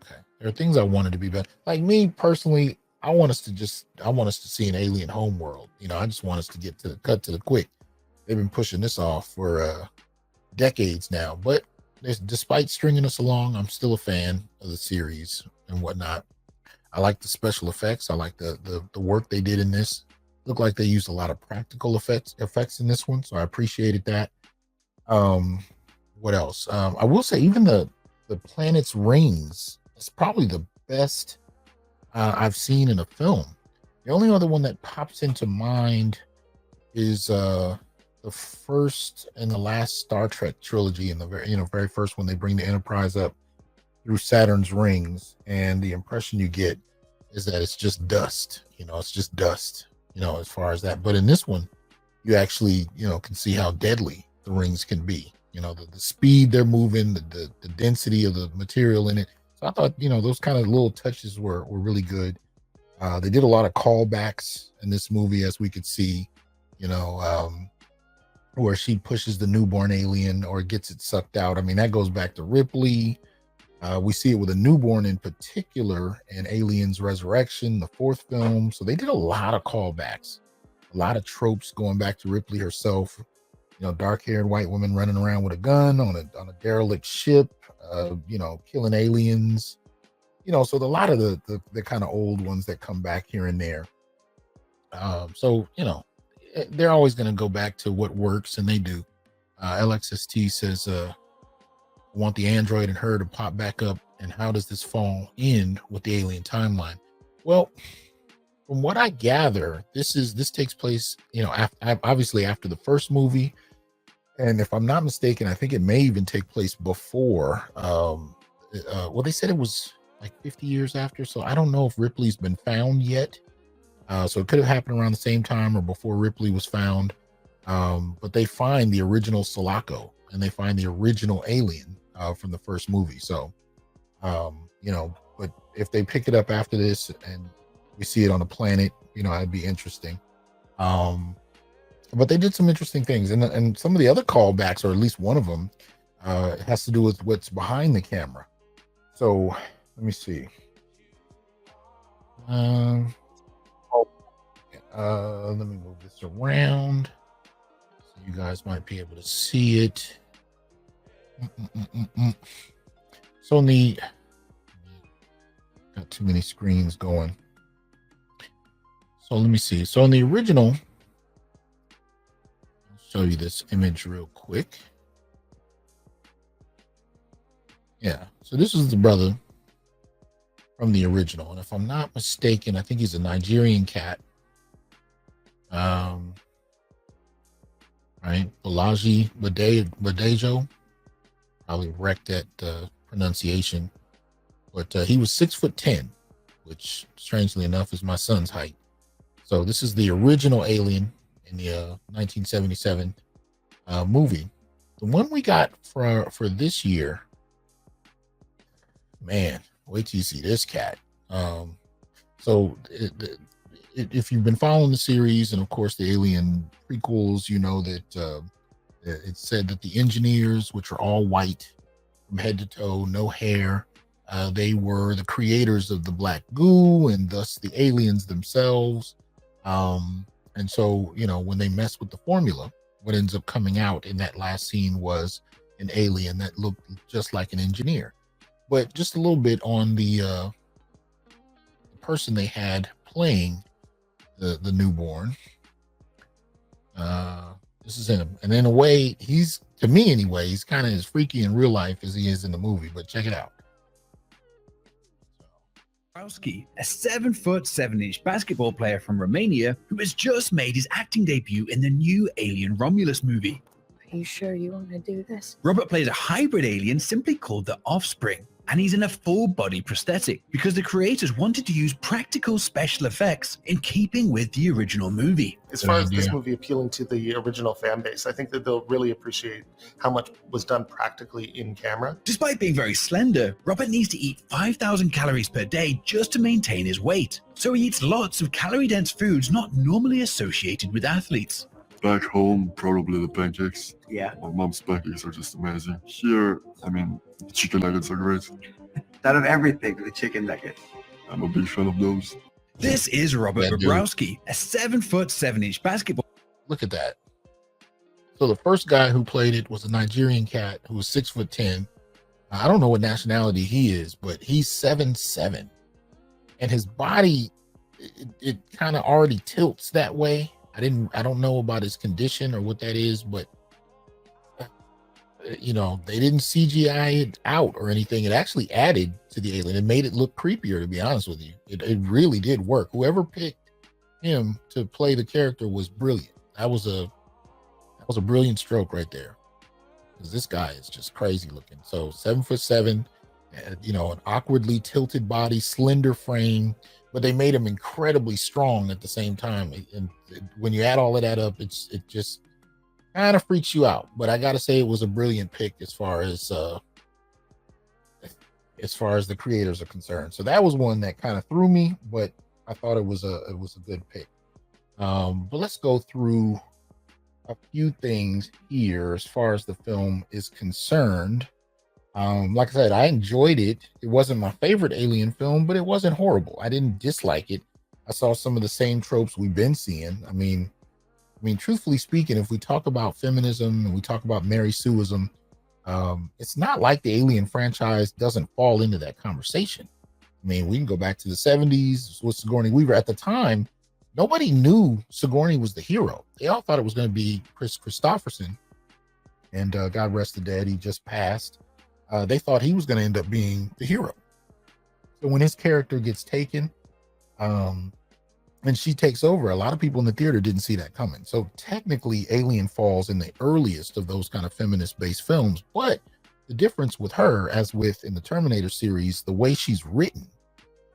Okay. There are things I wanted to be better. Like me personally, I want us to see an alien homeworld. I just want us to get to the cut to the quick. They've been pushing this off for decades now, but despite stringing us along, I'm still a fan of the series and whatnot. I like the special effects. I like the work they did in this. Looked like they used a lot of practical effects in this one, so I appreciated that. What else? I will say even the planet's rings is probably the best I've seen in a film. The only other one that pops into mind is the first and the last Star Trek trilogy, in the very first one. They bring the Enterprise up through Saturn's rings, and the impression you get is that it's just dust. It's just dust. As far as that. But in this one, you actually can see how deadly the rings can be. The speed they're moving, the density of the material in it. So I thought those kind of little touches were really good. They did a lot of callbacks in this movie, as we could see. Where she pushes the newborn alien or gets it sucked out. I mean, that goes back to Ripley. We see it with a newborn in particular in Aliens Resurrection, the fourth film. So they did a lot of callbacks, a lot of tropes going back to Ripley herself. Dark-haired white woman running around with a gun on a derelict ship, killing aliens. So a lot of the kind of old ones that come back here and there. They're always going to go back to what works, and they do. LXST says, I want the android and her to pop back up. And how does this fall in with the alien timeline? Well, from what I gather, this takes place, obviously after the first movie. And if I'm not mistaken, I think it may even take place before. They said it was like 50 years after. So I don't know if Ripley's been found yet. So it could have happened around the same time or before Ripley was found. But they find the original Sulaco, and they find the original alien from the first movie. So, but if they pick it up after this and we see it on a planet, it'd be interesting. But they did some interesting things, and some of the other callbacks, or at least one of them, has to do with what's behind the camera. So let me see. Let me move this around so you guys might be able to see it. So got too many screens going. So let me see. So in the original, I'll show you this image real quick. Yeah. So this is the brother from the original, and if I'm not mistaken, I think he's a Nigerian cat. Right, Bolaji Badejo. Probably wrecked that pronunciation, but he was 6'10", which strangely enough is my son's height. So this is the original Alien in the 1977 movie. The one we got for this year, man, wait till you see this cat. If you've been following the series, and of course the Alien prequels, you know that it said that the engineers, which are all white from head to toe, no hair, they were the creators of the black goo and thus the aliens themselves. And so, when they mess with the formula, what ends up coming out in that last scene was an alien that looked just like an engineer. But just a little bit on the person they had playing the newborn. This is him, and in a way, he's, to me anyway, he's kind of as freaky in real life as he is in the movie. But check it out. Matriarchy, a 7'7" basketball player from Romania who has just made his acting debut in the new Alien Romulus movie. Are you sure you want to do this? Robert plays a hybrid alien simply called the Offspring, and he's in a full body prosthetic because the creators wanted to use practical special effects in keeping with the original movie. As far as this movie appealing to the original fan base, I think that they'll really appreciate how much was done practically in camera. Despite being very slender, Robert needs to eat 5,000 calories per day just to maintain his weight. So he eats lots of calorie-dense foods not normally associated with athletes. Back home, probably the pancakes. Yeah. My mom's pancakes are just amazing. Here, I mean, chicken nuggets are great. Out of everything, the chicken nuggets. I'm a big fan of those. This is Robert Yeah, dude. Bobrowski, a 7'7" basketball. Look at that. So the first guy who played it was a Nigerian cat who was 6'10". I don't know what nationality he is, but he's 7'7", and his body, it kind of already tilts that way. I don't know about his condition or what that is, but you know, they didn't CGI it out or anything. It actually added to the alien. It made it look creepier, to be honest with you. It really did work. Whoever picked him to play the character was brilliant. That was a brilliant stroke right there, because this guy is just crazy looking. So 7'7", you know, an awkwardly tilted body, slender frame, but they made him incredibly strong at the same time. And when you add all of that up, it just kind of freaks you out. But I gotta say, it was a brilliant pick as far as the creators are concerned. So that was one that kind of threw me, but I thought it was a good pick. But let's go through a few things here as far as the film is concerned. Like I said, I enjoyed it. It wasn't my favorite Alien film, but it wasn't horrible. I didn't dislike it. I saw some of the same tropes we've been seeing. I mean, truthfully speaking, if we talk about feminism and we talk about Mary Sueism, it's not like the Alien franchise doesn't fall into that conversation. I mean, we can go back to the 70s with Sigourney Weaver. At the time, nobody knew Sigourney was the hero. They all thought it was going to be Chris Christopherson. And God rest the dead, he just passed. They thought he was going to end up being the hero. So when his character gets taken, and she takes over, a lot of people in the theater didn't see that coming. So technically, Alien falls in the earliest of those kind of feminist-based films. But the difference with her, as with in the Terminator series, the way she's written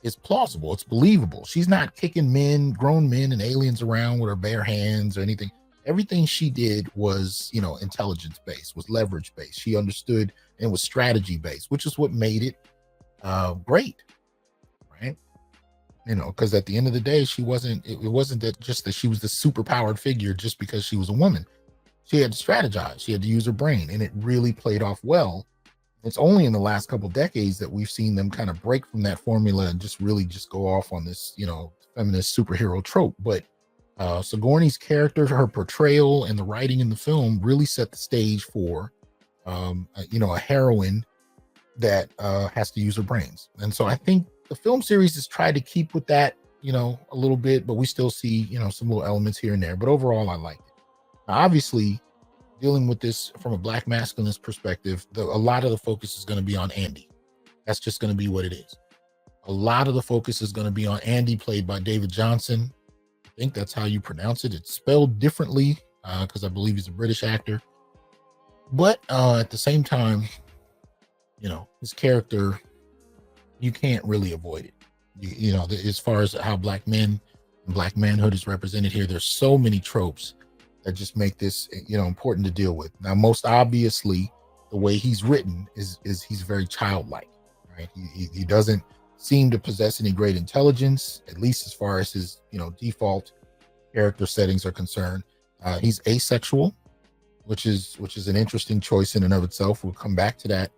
is plausible. It's believable. She's not kicking grown men and aliens around with her bare hands or anything. Everything she did was, you know, intelligence-based, was leverage-based. She understood and was strategy-based, which is what made it great, right? You know, because at the end of the day, it wasn't that she was the super powered figure just because she was a woman. She had to strategize. She had to use her brain, and it really played off well. It's only in the last couple decades that we've seen them kind of break from that formula and just go off on this, you know, feminist superhero trope. But Sigourney's character, her portrayal, and the writing in the film really set the stage for, you know, a heroine that has to use her brains. And so I think the film series has tried to keep with that, you know, a little bit, but we still see, you know, some little elements here and there. But overall, I liked it. Now, obviously, dealing with this from a Black masculinist perspective, a lot of the focus is going to be on Andy. That's just going to be what it is. A lot of the focus is going to be on Andy, played by David Johnson. I think that's how you pronounce it. It's spelled differently because I believe he's a British actor. But at the same time, you know, his character, you can't really avoid it. You know, as far as how black men and black manhood is represented here, there's so many tropes that just make this, you know, important to deal with. Now, most obviously, the way he's written is he's very childlike, right? He doesn't seem to possess any great intelligence, at least as far as his, you know, default character settings are concerned. He's asexual, which is an interesting choice in and of itself. We'll come back to that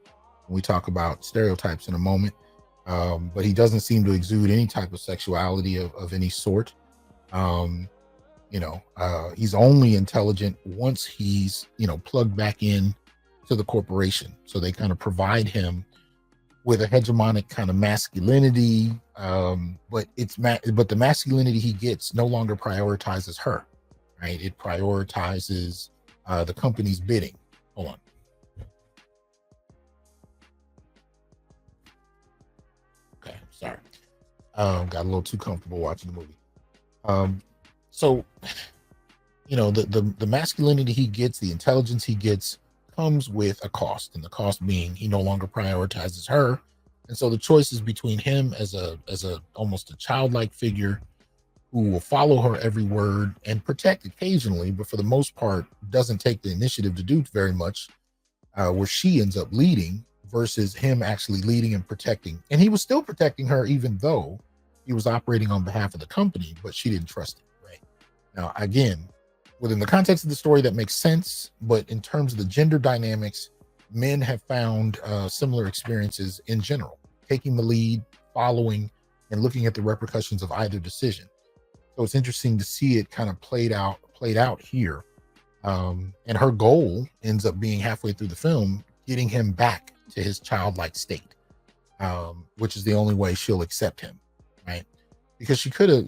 when we talk about stereotypes in a moment. But he doesn't seem to exude any type of sexuality of any sort. You know, he's only intelligent once he's, you know, plugged back in to the corporation. So they kind of provide him with a hegemonic kind of masculinity. But the masculinity he gets no longer prioritizes her, right? It prioritizes the company's bidding. Hold on. Okay, sorry. Got a little too comfortable watching the movie. So, you know, the masculinity he gets, the intelligence he gets, comes with a cost, and the cost being he no longer prioritizes her. And so the choice is between him as a almost a childlike figure who will follow her every word and protect occasionally, but for the most part doesn't take the initiative to do very much, where she ends up leading, versus him actually leading and protecting. And he was still protecting her even though he was operating on behalf of the company, but she didn't trust him. Now, again, within the context of the story, that makes sense. But in terms of the gender dynamics, men have found similar experiences in general. taking the lead, following, and looking at the repercussions of either decision. So it's interesting to see it kind of played out here. And her goal ends up being halfway through the film, getting him back to his childlike state, which is the only way she'll accept him, right? Because she could have,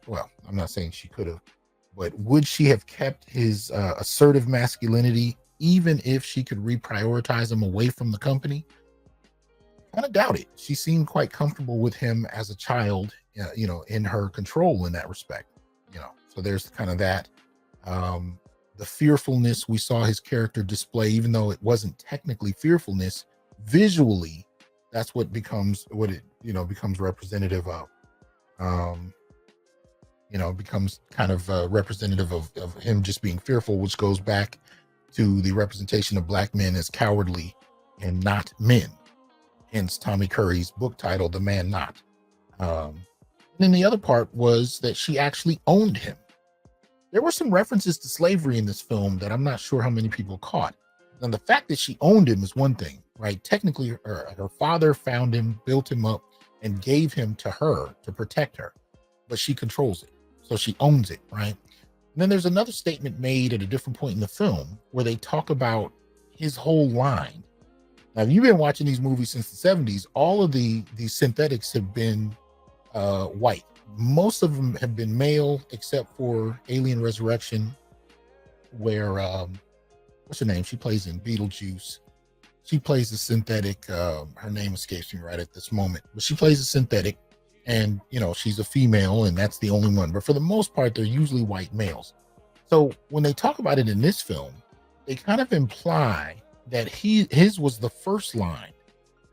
well, I'm not saying she could have, but would she have kept his assertive masculinity even if she could reprioritize him away from the company? Kind of doubt it. She seemed quite comfortable with him as a child, in her control in that respect, so there's kind of that. The fearfulness we saw his character display, even though it wasn't technically fearfulness, visually, that's what becomes representative of, becomes kind of representative of him just being fearful, which goes back to the representation of Black men as cowardly and not men. Hence Tommy Curry's book title, The Man Not. And then the other part was that she actually owned him. There were some references to slavery in this film that I'm not sure how many people caught. And the fact that she owned him is one thing, right? Technically, her father found him, built him up, and gave him to her to protect her, but she controls it. So she owns it, right? And then there's another statement made at a different point in the film where they talk about his whole line. Now, if you've been watching these movies since the 70s, all of these synthetics have been white. Most of them have been male, except for Alien Resurrection, where what's her name? She plays in Beetlejuice. She plays a synthetic. Her name escapes me right at this moment, but she plays a synthetic, and she's a female, and that's the only one. But for the most part, they're usually white males. So when they talk about it in this film, they kind of imply that his was the first line,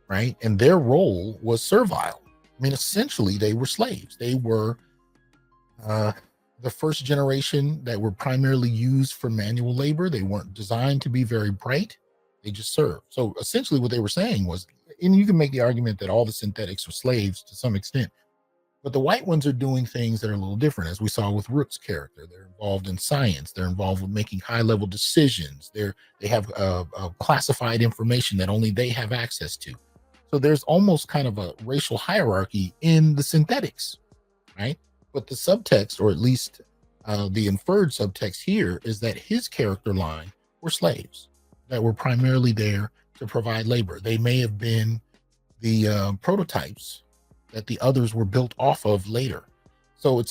right? And their role was servile. I mean, essentially, they were slaves. They were the first generation that were primarily used for manual labor. They weren't designed to be very bright. They just served. So essentially what they were saying was, and you can make the argument that all the synthetics were slaves to some extent, but the white ones are doing things that are a little different, as we saw with Rook's character. They're involved in science. They're involved with making high-level decisions. They have classified information that only they have access to. So there's almost kind of a racial hierarchy in the synthetics, right? But the subtext, or at least the inferred subtext here, is that his character line were slaves that were primarily there to provide labor. They may have been the prototypes that the others were built off of later. So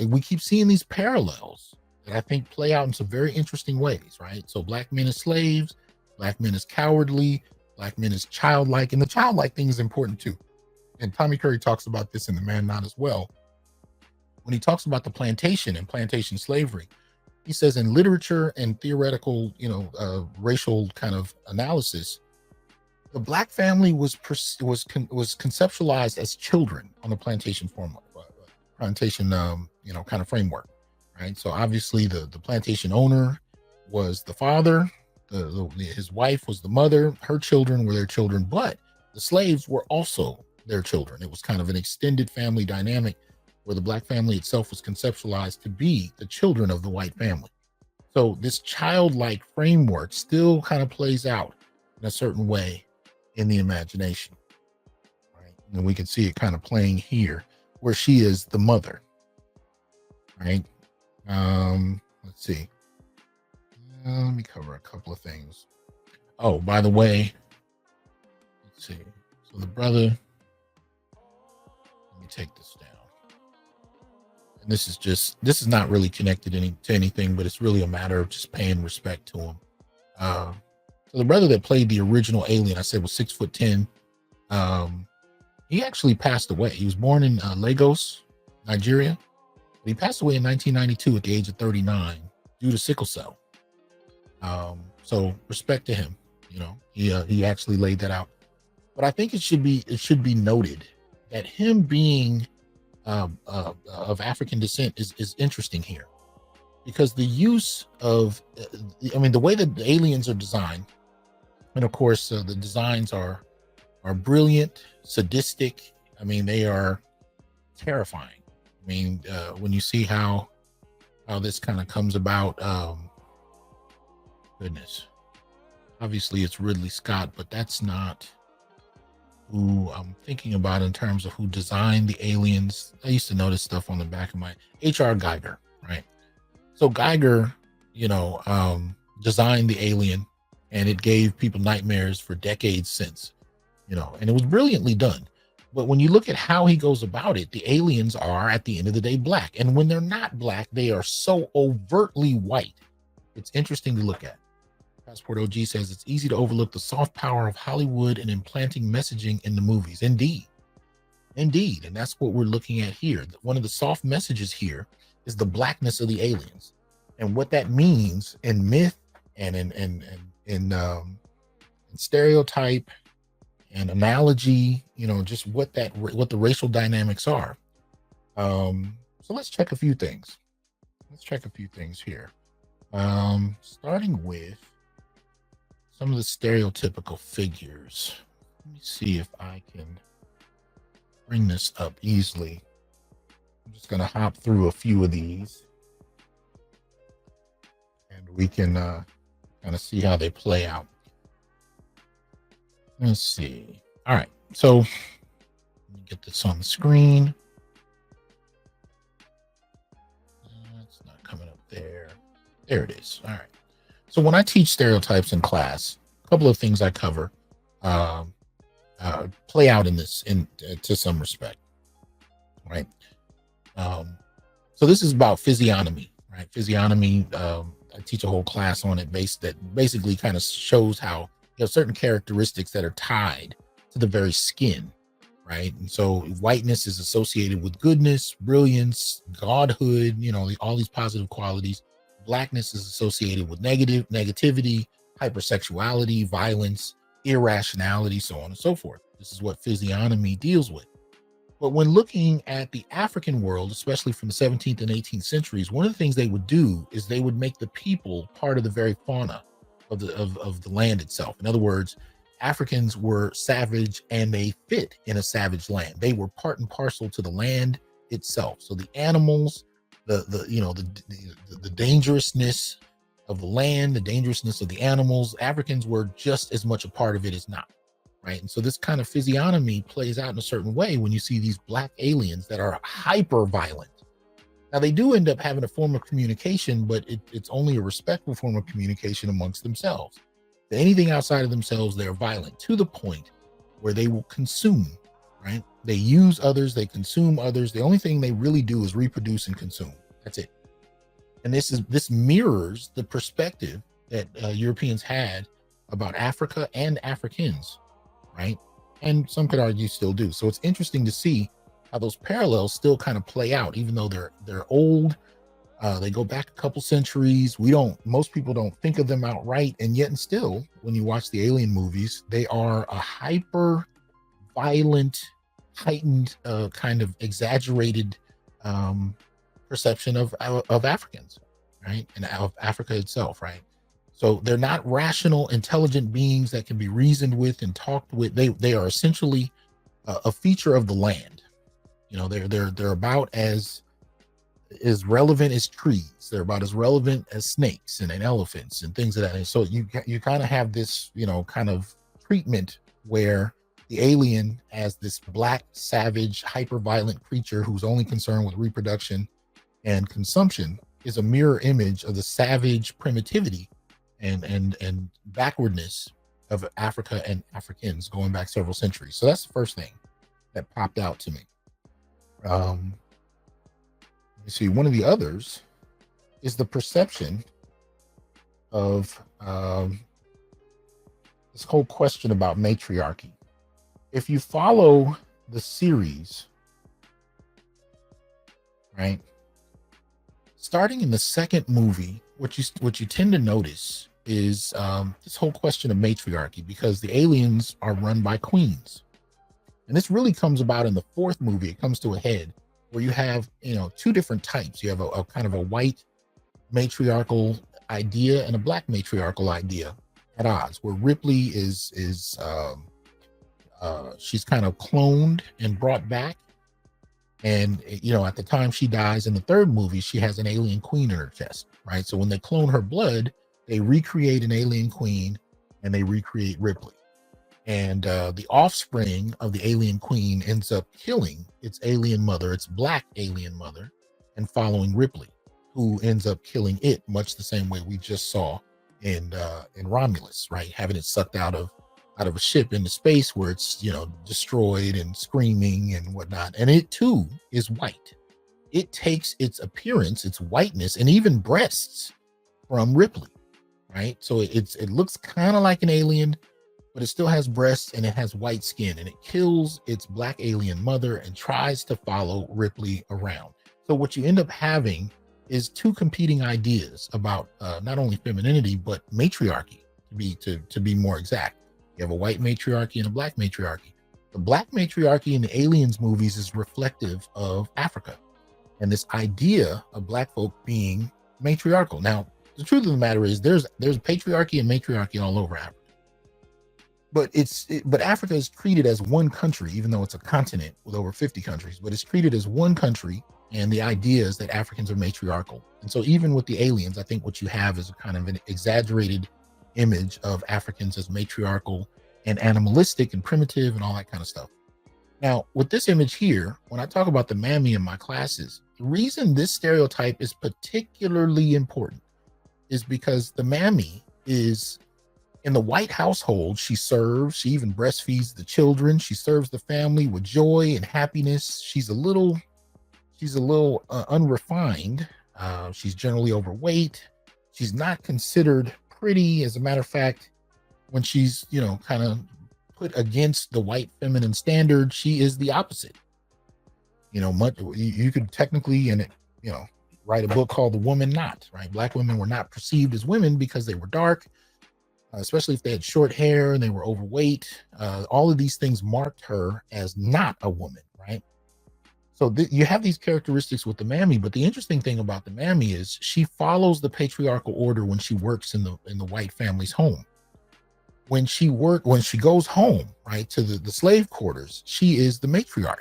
we keep seeing these parallels that I think play out in some very interesting ways, right? So Black men as slaves, Black men as cowardly, Black men as childlike, and the childlike thing is important too. And Tommy Curry talks about this in The Man Not as well. When he talks about the plantation and plantation slavery, he says in literature and theoretical, racial kind of analysis, the Black family was conceptualized as children on the plantation kind of framework, right? So obviously the plantation owner was the father, his wife was the mother, her children were their children, but the slaves were also their children. It was kind of an extended family dynamic where the Black family itself was conceptualized to be the children of the white family. So this childlike framework still kind of plays out in a certain way in the imagination, right? And we can see it kind of playing here where she is the mother, right? Let's see. Let me cover a couple of things. Oh, by the way, let's see. So the brother, let me take this down. And this is not really connected to anything, but it's really a matter of just paying respect to him. So the brother that played the original alien, I said was 6'10". He actually passed away. He was born in Lagos, Nigeria. But he passed away in 1992 at the age of 39 due to sickle cell. So respect to him. He actually laid that out. But I think it should be noted that him being of African descent is interesting here, because the use of, the way that the aliens are designed, and of course the designs are brilliant, sadistic. They are terrifying. When you see how this kind of comes about, goodness, obviously it's Ridley Scott, but that's not who I'm thinking about in terms of who designed the aliens. I used to notice stuff on the back of my H.R. Geiger, right? So Geiger, designed the alien, and it gave people nightmares for decades since, and it was brilliantly done. But when you look at how he goes about it, the aliens are at the end of the day black. And when they're not black, they are so overtly white. It's interesting to look at. Passport OG says it's easy to overlook the soft power of Hollywood and implanting messaging in the movies. Indeed. And that's what we're looking at here. One of the soft messages here is the blackness of the aliens, and what that means in myth and in stereotype and analogy. Just what the racial dynamics are. So let's check a few things. Here. Starting with some of the stereotypical figures. Let me see if I can bring this up easily. I'm just going to hop through a few of these, and we can kind of see how they play out. Let's see. All right. So let me get this on the screen. It's not coming up there. There it is. All right. So when I teach stereotypes in class, a couple of things I cover play out in this to some respect, right? So this is about physiognomy, right? Physiognomy. I teach a whole class on it that basically kind of shows how you have certain characteristics that are tied to the very skin, right? And so whiteness is associated with goodness, brilliance, godhood, all these positive qualities. Blackness is associated with negativity, hypersexuality, violence, irrationality, so on and so forth. This is what physiognomy deals with. But when looking at the African world, especially from the 17th and 18th centuries, one of the things they would do is they would make the people part of the very fauna of the land itself. In other words, Africans were savage, and they fit in a savage land. They were part and parcel to the land itself. So the animals, the dangerousness of the land, the dangerousness of the animals, Africans were just as much a part of it as not, right? And so this kind of physiognomy plays out in a certain way when you see these black aliens that are hyper violent. Now they do end up having a form of communication, but it's only a respectful form of communication amongst themselves. Anything outside of themselves, they're violent to the point where they will consume, right? They use others, they consume others. The only thing they really do is reproduce and consume. That's it. And this mirrors the perspective that Europeans had about Africa and Africans, right? And some could argue still do. So it's interesting to see how those parallels still kind of play out, even though they're old. They go back a couple centuries. Most people don't think of them outright, and yet and still, when you watch the alien movies, they are a hyper violent, heightened, kind of exaggerated perception of Africans, right? And of Africa itself, right? So they're not rational, intelligent beings that can be reasoned with and talked with. They are essentially a feature of the land. They're about as relevant as trees. They're about as relevant as snakes and elephants and things of that. And so you kind of have this, kind of treatment where the alien as this black, savage, hyper-violent creature who's only concerned with reproduction and consumption is a mirror image of the savage primitivity and backwardness of Africa and Africans going back several centuries. So that's the first thing that popped out to me. You see, one of the others is the perception of this whole question about matriarchy. If you follow the series, right, starting in the second movie, what you tend to notice is this whole question of matriarchy, because the aliens are run by queens. And this really comes about in the fourth movie. It comes to a head where you have, two different types. You have a kind of a white matriarchal idea and a black matriarchal idea at odds, where Ripley is she's kind of cloned and brought back. And, at the time she dies in the third movie, she has an alien queen in her chest, right? So when they clone her blood, they recreate an alien queen and they recreate Ripley. And the offspring of the alien queen ends up killing its alien mother, its black alien mother, and following Ripley, who ends up killing it much the same way we just saw in Romulus, right? Having it sucked out of a ship into space where it's, you know, destroyed and screaming and whatnot. And it too is white. It takes its appearance, its whiteness, and even breasts from Ripley, right? So it looks kind of like an alien, but it still has breasts and it has white skin, and it kills its black alien mother and tries to follow Ripley around. So what you end up having is two competing ideas about not only femininity, but matriarchy, to be more exact. You have a white matriarchy and a black matriarchy. The black matriarchy in the Aliens movies is reflective of Africa and this idea of black folk being matriarchal. Now, the truth of the matter is there's patriarchy and matriarchy all over Africa. But Africa is treated as one country, even though it's a continent with over 50 countries, but it's treated as one country. And the idea is that Africans are matriarchal. And so even with the aliens, I think what you have is a kind of an exaggerated image of Africans as matriarchal and animalistic and primitive and all that kind of stuff. Now, with this image here, when I talk about the mammy in my classes, the reason this stereotype is particularly important is because the mammy is in the white household. She serves, she even breastfeeds the children. She serves the family with joy and happiness. She's a little unrefined. She's generally overweight. She's not considered pretty. As a matter of fact, when she's, you know, kind of put against the white feminine standard, she is the opposite. You know, you could technically, write a book called The Woman Not, right? Black women were not perceived as women because they were dark, especially if they had short hair and they were overweight. All of these things marked her as not a woman, right? So you have these characteristics with the mammy, but the interesting thing about the mammy is she follows the patriarchal order when she works in the white family's home. When she goes home, right, to the slave quarters, she is the matriarch.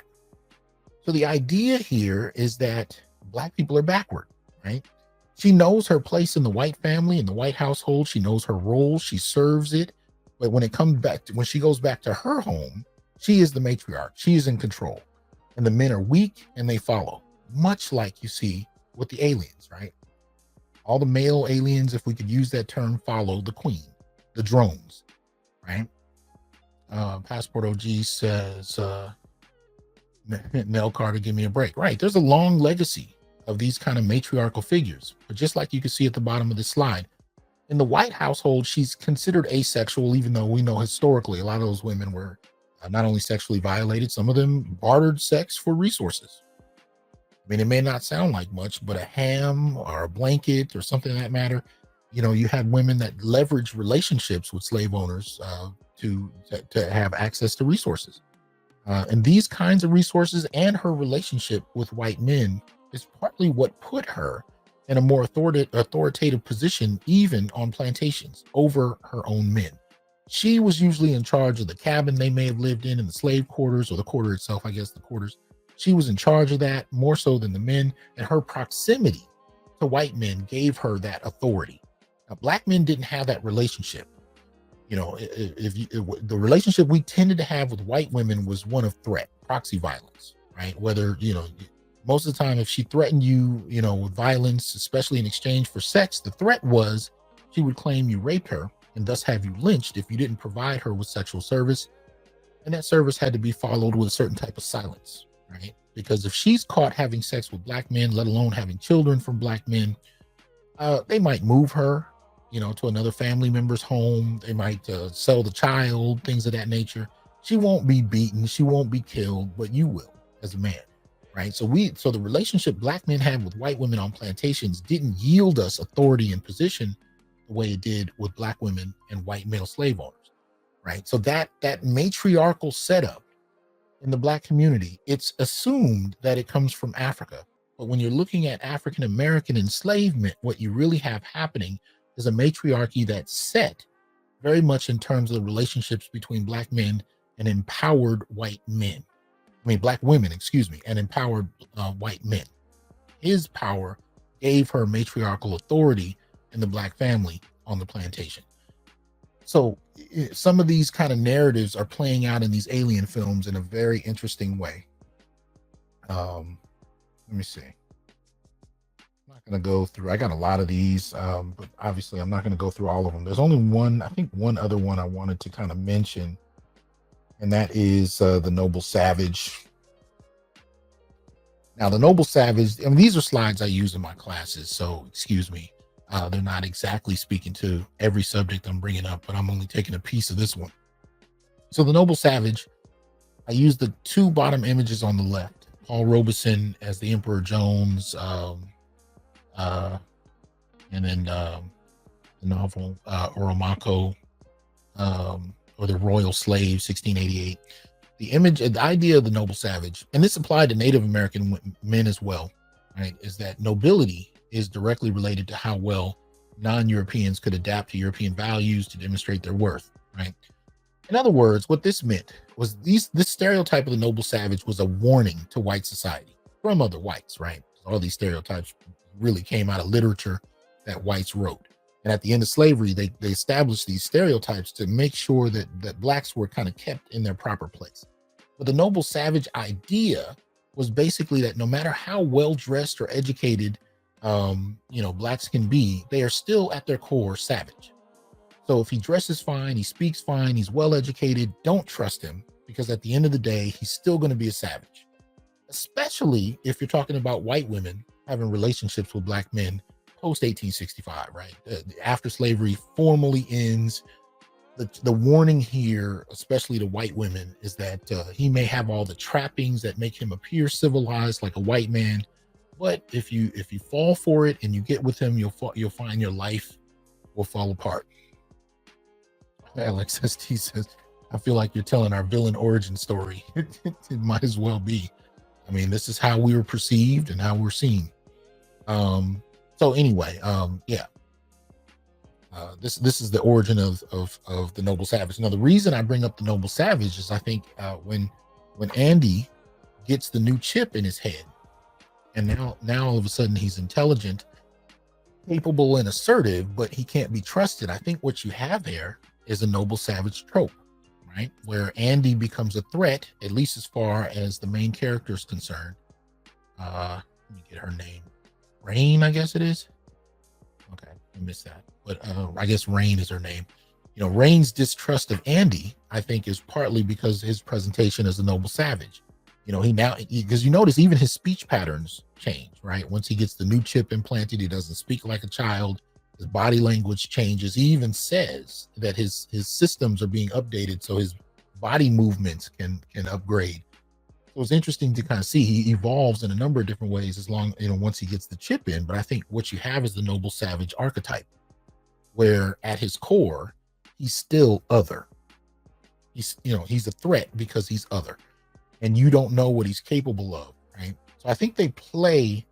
So the idea here is that black people are backward, right? She knows her place in the white family, in the white household. She knows her role. She serves it. But when she goes back to her home, she is the matriarch. She is in control. And the men are weak and they follow, much like you see with the aliens, right? All the male aliens, if we could use that term, follow the queen, the drones, right? Passport OG says, Nell Carter, give me a break. Right. There's a long legacy of these kind of matriarchal figures. But just like you can see at the bottom of this slide, in the white household, she's considered asexual, even though we know historically a lot of those women were not only sexually violated, some of them bartered sex for resources. I mean, it may not sound like much, but a ham or a blanket or something of that matter, you know, you had women that leveraged relationships with slave owners to have access to resources. And these kinds of resources and her relationship with white men is partly what put her in a more authoritative position, even on plantations, over her own men. She was usually in charge of the cabin they may have lived in the slave quarters, or the quarter itself, I guess the quarters. She was in charge of that more so than the men, and her proximity to white men gave her that authority. Now, black men didn't have that relationship. You know, the relationship we tended to have with white women was one of threat, proxy violence, right? Whether, you know, most of the time, if she threatened you, you know, with violence, especially in exchange for sex, the threat was she would claim you raped her and thus have you lynched if you didn't provide her with sexual service. And that service had to be followed with a certain type of silence, right? Because if she's caught having sex with black men, let alone having children from black men, they might move her, you know, to another family member's home. They might sell the child, things of that nature. She won't be beaten, she won't be killed, but you will as a man, right? So the relationship black men had with white women on plantations didn't yield us authority and position the way it did with black women and white male slave owners, right? So that matriarchal setup in the black community, it's assumed that it comes from Africa. But when you're looking at African American enslavement, what you really have happening is a matriarchy that's set very much in terms of the relationships between black men and empowered white men. I mean, black women, excuse me, and empowered white men. His power gave her matriarchal authority in the black family on the plantation. So some of these kind of narratives are playing out in these alien films in a very interesting way. Let me see. I'm not going to go through, I got a lot of these, but obviously I'm not going to go through all of them. There's only one, I think one other one I wanted to kind of mention, and that is the Noble Savage. Now, the Noble Savage, I mean, these are slides I use in my classes, so excuse me. They're not exactly speaking to every subject I'm bringing up, but I'm only taking a piece of this one. So the Noble Savage, I use the two bottom images on the left. Paul Robeson as the Emperor Jones, and then the novel Oromako, or the Royal Slave, 1688. The image, the idea of the Noble Savage, and this applied to Native American men as well, right, is that nobility is directly related to how well non-Europeans could adapt to European values to demonstrate their worth, right? In other words, what this meant was this stereotype of the Noble Savage was a warning to white society from other whites, right? All these stereotypes really came out of literature that whites wrote. And at the end of slavery, they established these stereotypes to make sure that blacks were kind of kept in their proper place. But the Noble Savage idea was basically that no matter how well-dressed or educated blacks can be, they are still at their core savage. So if he dresses fine, he speaks fine, he's well-educated, don't trust him, because at the end of the day, he's still going to be a savage. Especially if you're talking about white women having relationships with black men post 1865, right? After slavery formally ends, the warning here, especially to white women, is that he may have all the trappings that make him appear civilized like a white man, but if you fall for it and you get with him, you'll find your life will fall apart. Alex ST says, I feel like you're telling our villain origin story. It might as well be. I mean, this is how we were perceived and how we're seen. So anyway, this is the origin of the Noble Savage. Now, the reason I bring up the Noble Savage is I think when Andy gets the new chip in his head, and now all of a sudden he's intelligent, capable, and assertive, but he can't be trusted. I think what you have there is a Noble Savage trope, right? Where Andy becomes a threat, at least as far as the main character is concerned. Let me get her name. Rain, I guess it is. Okay, I missed that. But I guess Rain is her name. Rain's distrust of Andy, I think, is partly because his presentation as a Noble Savage. Because you notice even his speech patterns change, right? Once he gets the new chip implanted, he doesn't speak like a child. His body language changes. He even says that his systems are being updated so his body movements can upgrade. So it's interesting to kind of see he evolves in a number of different ways once he gets the chip in. But I think what you have is the Noble Savage archetype, where at his core, he's still other. He's a threat because he's other, and you don't know what he's capable of, right? So I think they play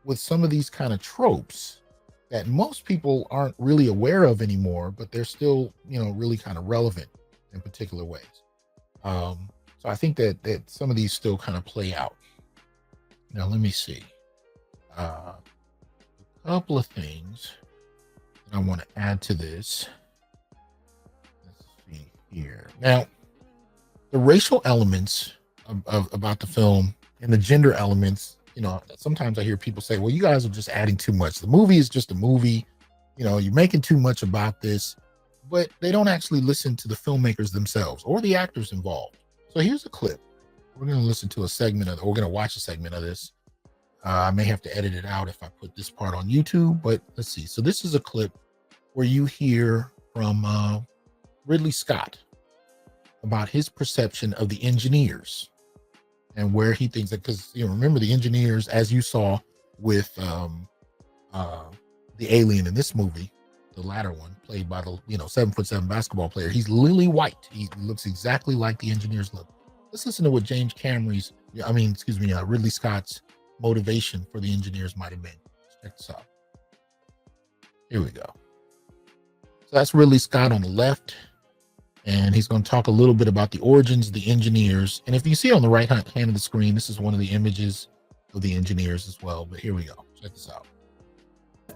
with some of these kind of tropes that most people aren't really aware of anymore, but they're still, really kind of relevant in particular ways. So I think that some of these still kind of play out. Now, let me see. A couple of things that I want to add to this. Let's see here. Now, the racial elements about the film and the gender elements, sometimes I hear people say, well, you guys are just adding too much. The movie is just a movie. You're making too much about this, but they don't actually listen to the filmmakers themselves or the actors involved. So here's a clip. We're going to listen to we're going to watch a segment of this. I may have to edit it out if I put this part on YouTube, but let's see. So this is a clip where you hear from Ridley Scott about his perception of the engineers and where he thinks that, because remember the engineers, as you saw with the alien in this movie, the latter one, played by the 7'7" basketball player. He's lily white. He looks exactly like the engineers look. Let's listen to what Ridley Scott's motivation for the engineers might have been. Check this out. Here we go. So that's Ridley Scott on the left, and he's going to talk a little bit about the origins of the engineers. And if you see on the right hand of the screen, this is one of the images of the engineers as well. But here we go. Check this out.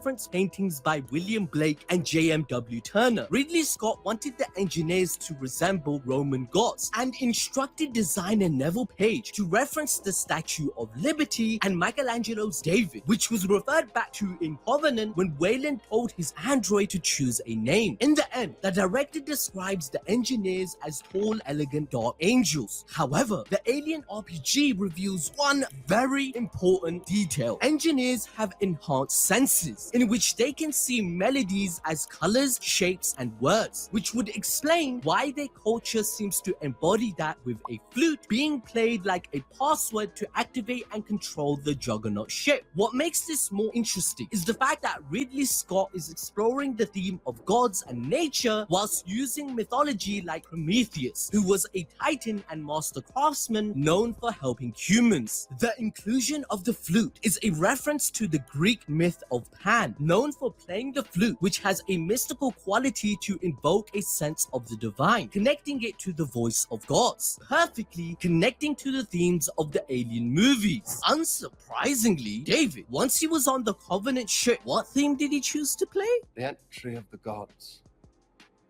reference paintings by William Blake and J.M.W. Turner. Ridley Scott wanted the engineers to resemble Roman gods and instructed designer Neville Page to reference the Statue of Liberty and Michelangelo's David, which was referred back to in Covenant when Wayland told his android to choose a name. In the end, the director describes the engineers as tall, elegant, dark angels. However, the Alien RPG reveals one very important detail. Engineers have enhanced senses in which they can see melodies as colors, shapes, and words, which would explain why their culture seems to embody that, with a flute being played like a password to activate and control the Juggernaut ship. What makes this more interesting is the fact that Ridley Scott is exploring the theme of gods and nature whilst using mythology like Prometheus, who was a titan and master craftsman known for helping humans. The inclusion of the flute is a reference to the Greek myth of Pan, known for playing the flute, which has a mystical quality to invoke a sense of the divine, connecting it to the voice of gods, perfectly connecting to the themes of the Alien movies. Unsurprisingly, David, once he was on the Covenant ship, what theme did he choose to play? The entry of the gods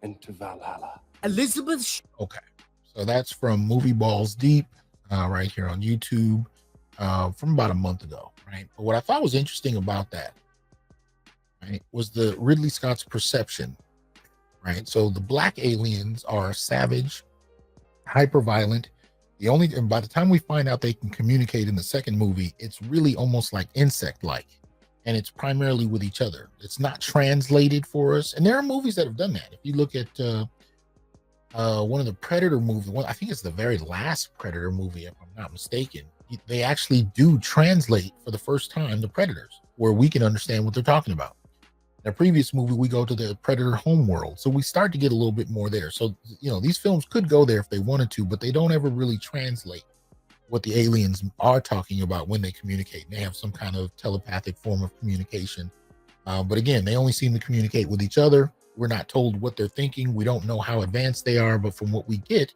into Valhalla. Elizabeth. Okay, so that's from Movie Balls Deep, right here on YouTube, from about a month ago, right? But what I thought was interesting about that, right, was the Ridley Scott's perception, right? So the black aliens are savage, hyper violent. And by the time we find out they can communicate in the second movie, it's really almost like insect-like, and it's primarily with each other. It's not translated for us, and there are movies that have done that. If you look at one of the Predator movies, I think it's the very last Predator movie, if I'm not mistaken, they actually do translate for the first time the Predators, where we can understand what they're talking about. In a previous movie, we go to the Predator homeworld, so we start to get a little bit more there. So, you know, these films could go there if they wanted to, but they don't ever really translate what the aliens are talking about when they communicate. They have some kind of telepathic form of communication. But again, they only seem to communicate with each other. We're not told what they're thinking. We don't know how advanced they are, but from what we get,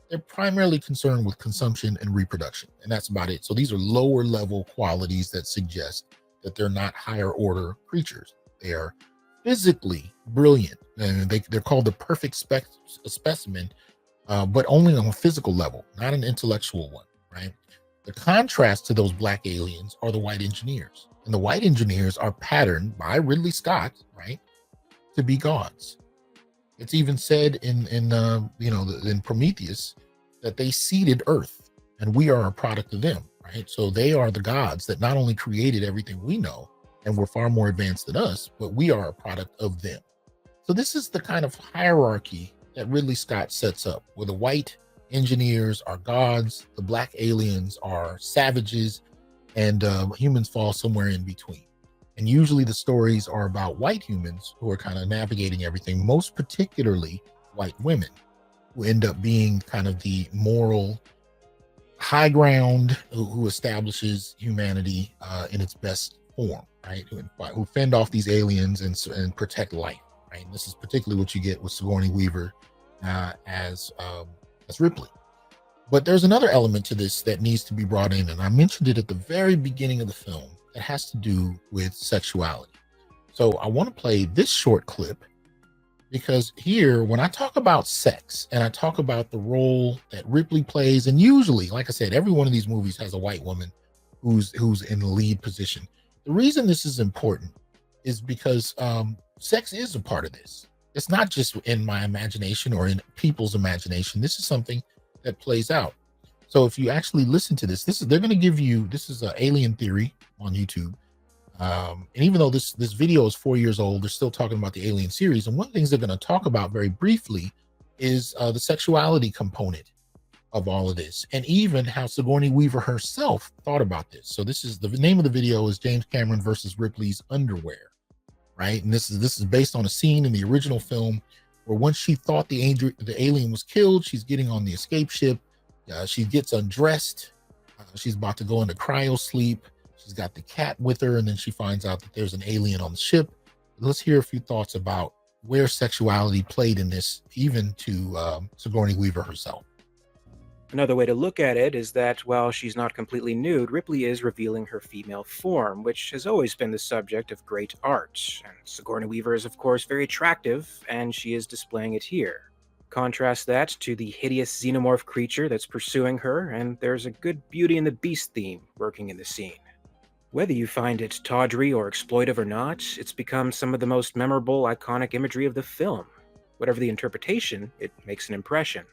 they're primarily concerned with consumption and reproduction, and that's about it. So these are lower level qualities that suggest that they're not higher order creatures. They are physically brilliant, and they're called the perfect specimen, but only on a physical level, not an intellectual one, right? The contrast to those black aliens are the white engineers, and the white engineers are patterned by Ridley Scott, right, to be gods. It's even said in Prometheus that they seeded Earth, and we are a product of them, right? So they are the gods that not only created everything we know, and were far more advanced than us, but we are a product of them. So this is the kind of hierarchy that Ridley Scott sets up, where the white engineers are gods, the black aliens are savages, and humans fall somewhere in between. And usually the stories are about white humans who are kind of navigating everything, most particularly white women, who end up being kind of the moral high ground who establishes humanity in its best form, right? Who fend off these aliens and protect life, right? And this is particularly what you get with Sigourney Weaver as Ripley. But there's another element to this that needs to be brought in, and I mentioned it at the very beginning of the film, that has to do with sexuality. So I want to play this short clip, because here, when I talk about sex and I talk about the role that Ripley plays, and usually, like I said, every one of these movies has a white woman who's in the lead position. The reason this is important is because sex is a part of this. It's not just in my imagination or in people's imagination. This is something that plays out. So if you actually listen to they're going to give you, this is Alien Theory on YouTube. And even though this video is 4 years old, they're still talking about the Alien series. And one of the things they're going to talk about very briefly is the sexuality component of all of this, and even how Sigourney Weaver herself thought about this. So this is the name of the video is James Cameron versus Ripley's Underwear, right? And this is based on a scene in the original film where once she thought the alien was killed, she's getting on the escape ship. She gets undressed. She's about to go into cryo sleep. She's got the cat with her, and then she finds out that there's an alien on the ship. Let's hear a few thoughts about where sexuality played in this, even to Sigourney Weaver herself. Another way to look at it is that while she's not completely nude, Ripley is revealing her female form, which has always been the subject of great art. And Sigourney Weaver is of course very attractive, and she is displaying it here. Contrast that to the hideous xenomorph creature that's pursuing her, and there's a good Beauty and the Beast theme working in the scene. Whether you find it tawdry or exploitive or not, it's become some of the most memorable, iconic imagery of the film. Whatever the interpretation, it makes an impression.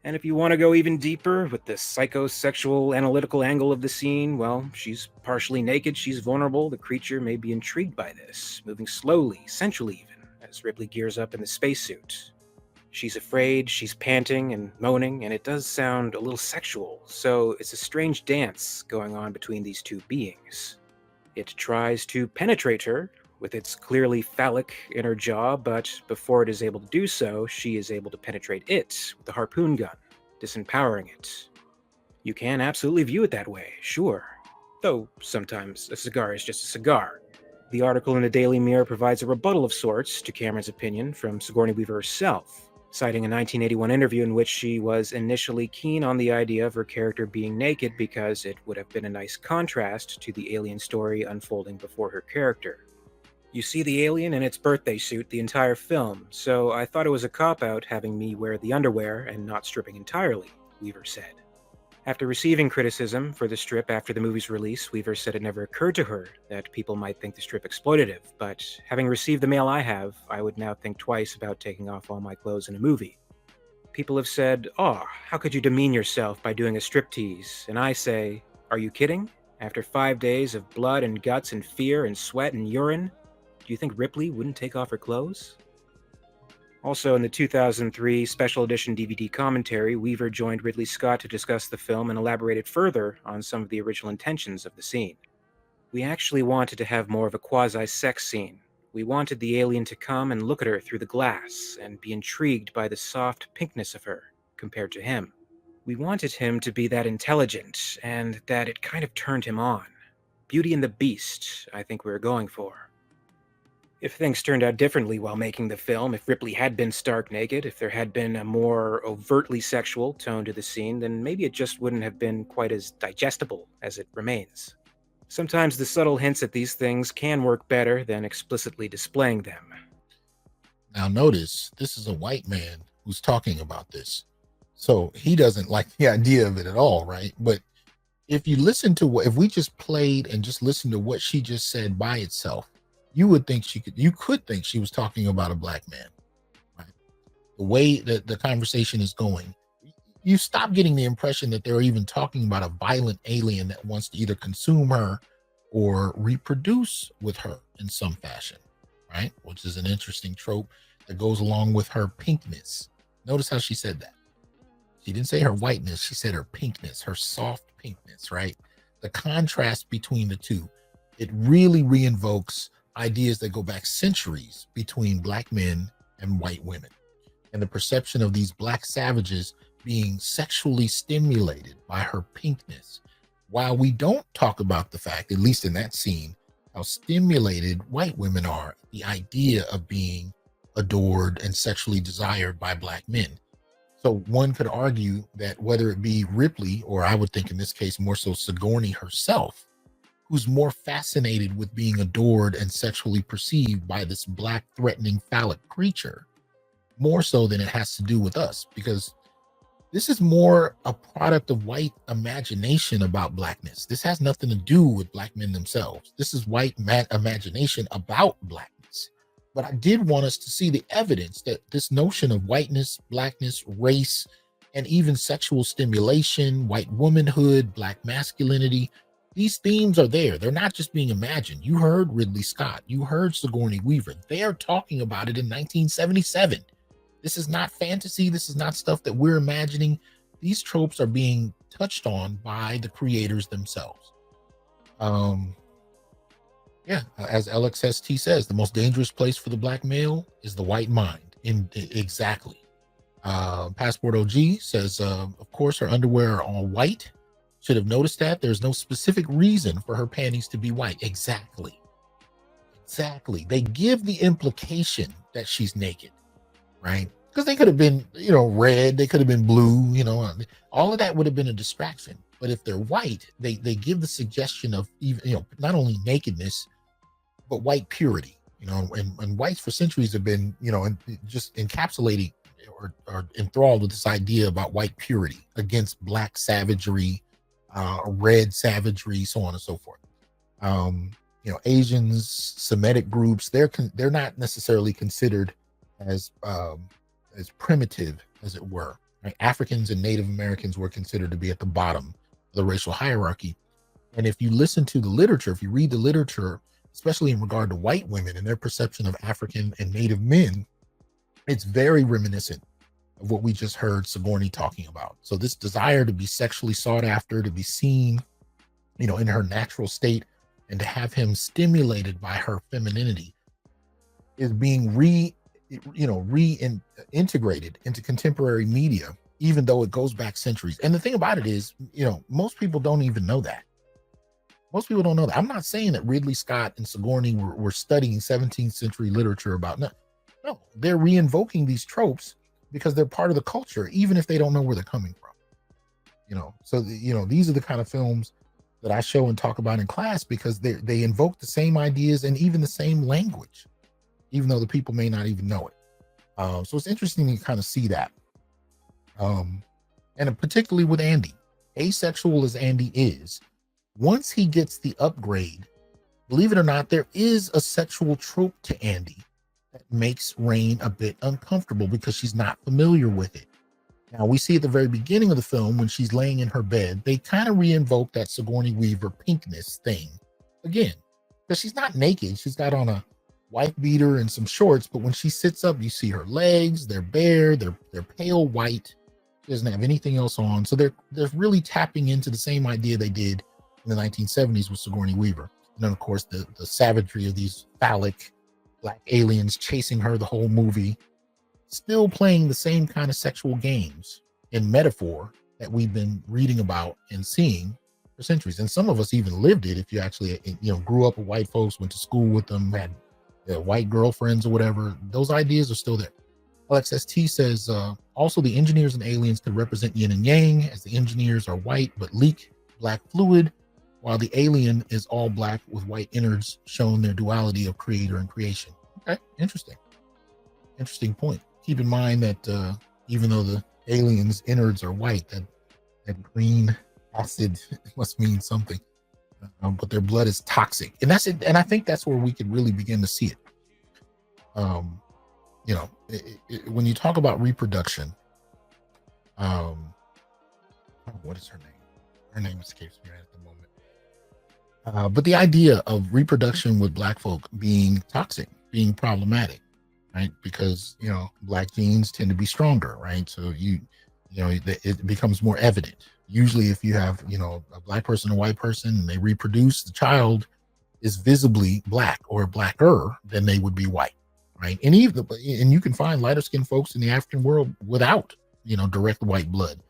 And if you want to go even deeper with the psychosexual analytical angle of the scene, well, she's partially naked, she's vulnerable, the creature may be intrigued by this, moving slowly, sensually even, as Ripley gears up in the spacesuit. She's afraid, she's panting and moaning, and it does sound a little sexual, so it's a strange dance going on between these two beings. It tries to penetrate her with its clearly phallic inner jaw, but before it is able to do so, she is able to penetrate it with the harpoon gun, disempowering it. You can absolutely view it that way, sure, though sometimes a cigar is just a cigar. The article in the Daily Mirror provides a rebuttal of sorts to Cameron's opinion from Sigourney Weaver herself, citing a 1981 interview in which she was initially keen on the idea of her character being naked because it would have been a nice contrast to the alien story unfolding before her character. You see the alien in its birthday suit the entire film, so I thought it was a cop-out having me wear the underwear and not stripping entirely, Weaver said. After receiving criticism for the strip after the movie's release, Weaver said it never occurred to her that people might think the strip exploitative, but having received the mail I have, I would now think twice about taking off all my clothes in a movie. People have said, "Oh, how could you demean yourself by doing a striptease?" And I say, are you kidding? After 5 days of blood and guts and fear and sweat and urine, do you think Ripley wouldn't take off her clothes? Also, in the 2003 special edition DVD commentary, Weaver joined Ridley Scott to discuss the film and elaborated further on some of the original intentions of the scene. We actually wanted to have more of a quasi-sex scene. We wanted the alien to come and look at her through the glass and be intrigued by the soft pinkness of her compared to him. We wanted him to be that intelligent and that it kind of turned him on. Beauty and the Beast, I think we were going for. If things turned out differently while making the film, if Ripley had been stark naked, if there had been a more overtly sexual tone to the scene, then maybe it just wouldn't have been quite as digestible as it remains. Sometimes the subtle hints at these things can work better than explicitly displaying them. Now notice, this is a white man who's talking about this. So he doesn't like the idea of it at all, right? But if you listen to what, if we just played and just listened to what she just said by itself, you could think she was talking about a black man, right? The way that the conversation is going, you stop getting the impression that they're even talking about a violent alien that wants to either consume her or reproduce with her in some fashion, right? Which is an interesting trope that goes along with her pinkness. Notice how she said that. She didn't say her whiteness, she said her pinkness, her soft pinkness, right? The contrast between the two, it really reinvokes ideas that go back centuries between black men and white women, and the perception of these black savages being sexually stimulated by her pinkness, while we don't talk about the fact, at least in that scene, how stimulated white women are, the idea of being adored and sexually desired by black men. So one could argue that whether it be Ripley, or I would think in this case more so Sigourney herself, who's more fascinated with being adored and sexually perceived by this black threatening phallic creature, more so than it has to do with us, because this is more a product of white imagination about blackness. This has nothing to do with black men themselves. This is white imagination about blackness. But I did want us to see the evidence that this notion of whiteness, blackness, race, and even sexual stimulation, white womanhood, black masculinity, these themes are there. They're not just being imagined. You heard Ridley Scott. You heard Sigourney Weaver. They are talking about it in 1977. This is not fantasy. This is not stuff that we're imagining. These tropes are being touched on by the creators themselves. As LXST says, the most dangerous place for the black male is the white mind. Exactly. Passport OG says, of course, her underwear are all white. Should have noticed that. There's no specific reason for her panties to be white. Exactly. They give the implication that she's naked, right? because they could have been, red, they could have been blue, all of that would have been a distraction. But if they're white, they give the suggestion of even, not only nakedness, but white purity, and whites for centuries have been, just encapsulating or enthralled with this idea about white purity against black savagery, red savagery, so on and so forth. Asians, Semitic groups, they're not necessarily considered as primitive, as it were. Right? Africans and Native Americans were considered to be at the bottom of the racial hierarchy. And if you listen to the literature, if you read the literature, especially in regard to white women and their perception of African and Native men, it's very reminiscent of what we just heard Sigourney talking about. So this desire to be sexually sought after, to be seen, in her natural state, and to have him stimulated by her femininity is being reintegrated into contemporary media, even though it goes back centuries. And the thing about it is, most people don't even know that. Most people don't know that. I'm not saying that Ridley Scott and Sigourney were studying 17th century literature about, no, they're reinvoking these tropes because they're part of the culture, even if they don't know where they're coming from. So these are the kind of films that I show and talk about in class because they invoke the same ideas and even the same language, even though the people may not even know it. So it's interesting to kind of see that. And particularly with Andy, asexual as Andy is, once he gets the upgrade, believe it or not, there is a sexual trope to Andy that makes Rain a bit uncomfortable because she's not familiar with it. Now, we see at the very beginning of the film when she's laying in her bed, they kind of reinvoke that Sigourney Weaver pinkness thing again, because she's not naked. She's got on a white beater and some shorts, but when she sits up, you see her legs, they're bare, they're pale white. She doesn't have anything else on. So they're really tapping into the same idea they did in the 1970s with Sigourney Weaver. And then, of course, the savagery of these phallic black aliens chasing her the whole movie, still playing the same kind of sexual games in metaphor that we've been reading about and seeing for centuries. And some of us even lived it. If you actually, grew up with white folks, went to school with them, had white girlfriends or whatever, those ideas are still there. LXST says, also the engineers and aliens could represent yin and yang, as the engineers are white but leak black fluid, while the alien is all black with white innards, showing their duality of creator and creation. Okay, interesting point. Keep in mind that even though the aliens' innards are white, that green acid must mean something, but their blood is toxic, and that's it. And I think that's where we could really begin to see it. When you talk about reproduction, what is her name? Her name escapes me right at the moment. But the idea of reproduction with black folk being toxic, being problematic, right? Because, black genes tend to be stronger, right? So it becomes more evident. Usually if you have, a black person, a white person, and they reproduce, the child is visibly black or blacker than they would be white, right? And you can find lighter skinned folks in the African world without, direct white blood.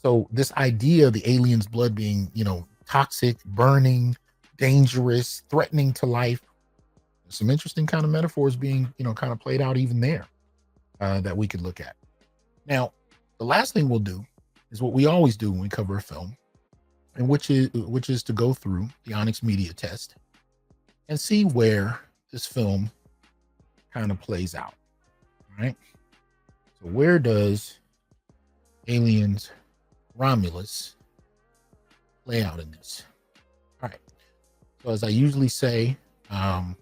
So this idea of the alien's blood being, toxic, burning, dangerous, threatening to life, some interesting kind of metaphors being, kind of played out even there that we could look at. Now, the last thing we'll do is what we always do when we cover a film, and which is to go through the Onyx Media Test and see where this film kind of plays out. All right. So where does Aliens Romulus play out in this? All right. So as I usually say, sorry,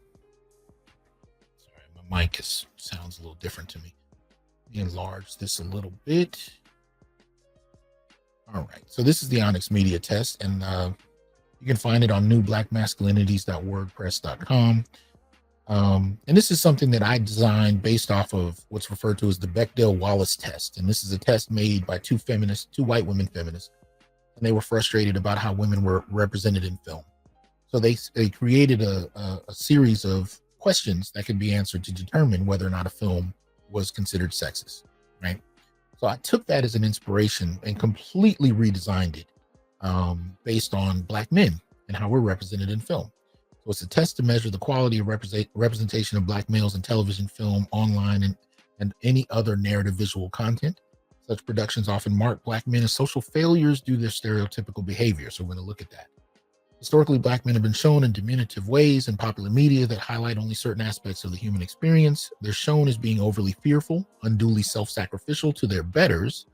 my mic sounds a little different to me. Enlarge this a little bit. All right. So this is the Onyx Media Test, and you can find it on newblackmasculinities.wordpress.com. And this is something that I designed based off of what's referred to as the Bechdel-Wallace test. And this is a test made by two white women feminists, and they were frustrated about how women were represented in film. So they created a series of questions that could be answered to determine whether or not a film was considered sexist, right? So I took that as an inspiration and completely redesigned it based on black men and how we're represented in film. So it's a test to measure the quality of representation of black males in television, film, online, and and any other narrative visual content. Such productions often mark Black men as social failures due to their stereotypical behavior. So we're going to look at that. Historically, Black men have been shown in diminutive ways in popular media that highlight only certain aspects of the human experience. They're shown as being overly fearful, unduly self-sacrificial to their betters,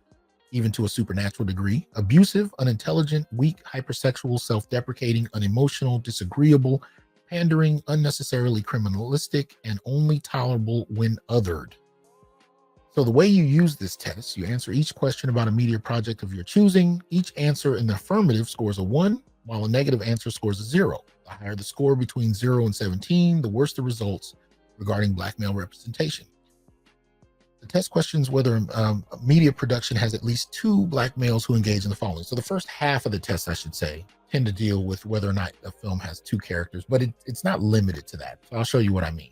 even to a supernatural degree, abusive, unintelligent, weak, hypersexual, self-deprecating, unemotional, disagreeable, pandering, unnecessarily criminalistic, and only tolerable when othered. So the way you use this test, you answer each question about a media project of your choosing. Each answer in the affirmative scores a 1, while a negative answer scores a 0. The higher the score between 0 and 17, the worse the results regarding Black male representation. The test questions whether a media production has at least 2 Black males who engage in the following. So the first half of the test, I should say, tend to deal with whether or not a film has 2 characters, but it's not limited to that. So I'll show you what I mean.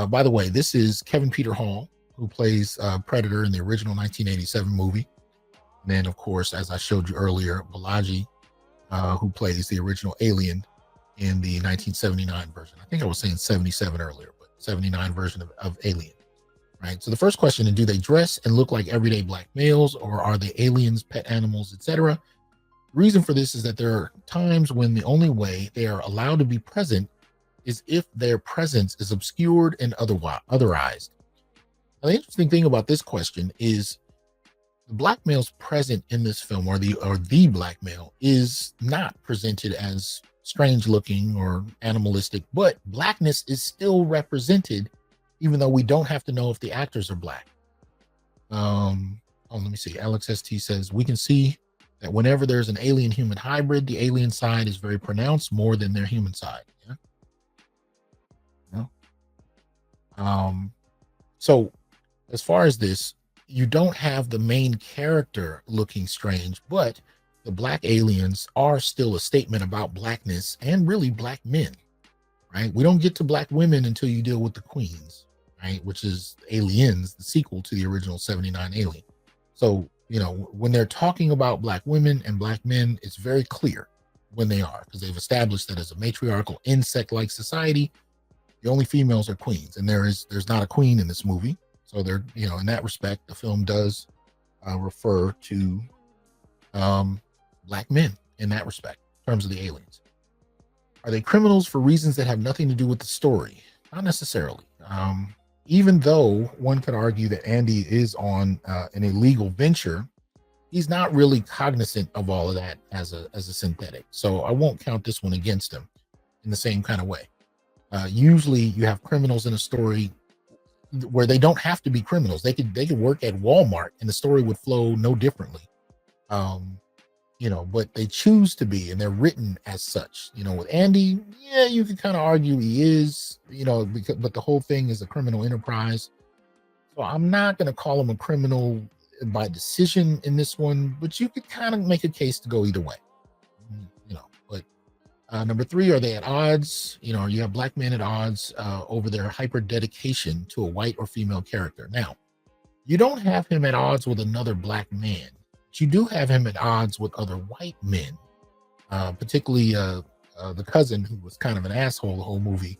By the way, this is Kevin Peter Hall, who plays Predator in the original 1987 movie. And then, of course, as I showed you earlier, Balaji, who plays the original Alien in the 1979 version. I think I was saying 77 earlier, but 79 version of Alien. Right. So the first question is, do they dress and look like everyday Black males, or are they aliens, pet animals, etc.? The reason for this is that there are times when the only way they are allowed to be present is if their presence is obscured and otherized. Now, the interesting thing about this question is the Black males present in this film, or the Black male, is not presented as strange looking or animalistic, but Blackness is still represented, even though we don't have to know if the actors are Black. Let me see. Alex ST says, we can see that whenever there's an alien human hybrid, the alien side is very pronounced more than their human side. Yeah. So as far as this, you don't have the main character looking strange, but the Black aliens are still a statement about Blackness and really Black men, right? We don't get to Black women until you deal with the queens, right? Which is Aliens, the sequel to the original 79 Alien. So, you know, when they're talking about Black women and Black men, it's very clear when they are, because they've established that as a matriarchal insect-like society, the only females are queens, and there's not a queen in this movie. So they're, you know, in that respect, the film does refer to Black men in that respect, in terms of the aliens. Are they criminals for reasons that have nothing to do with the story? Not necessarily. Even though one could argue that Andy is on an illegal venture, he's not really cognizant of all of that as a synthetic. So I won't count this one against him in the same kind of way. Usually you have criminals in a story where they don't have to be criminals. They could work at Walmart and the story would flow no differently. You know, but they choose to be, and they're written as such. You know, with Andy, yeah, you could kind of argue he is, you know, but the whole thing is a criminal enterprise. So I'm not going to call him a criminal by decision in this one, but you could kind of make a case to go either way. You know, but number 3, are they at odds? You know, you have Black men at odds over their hyper dedication to a white or female character. Now, you don't have him at odds with another Black man. But you do have him at odds with other white men, particularly the cousin, who was kind of an asshole the whole movie,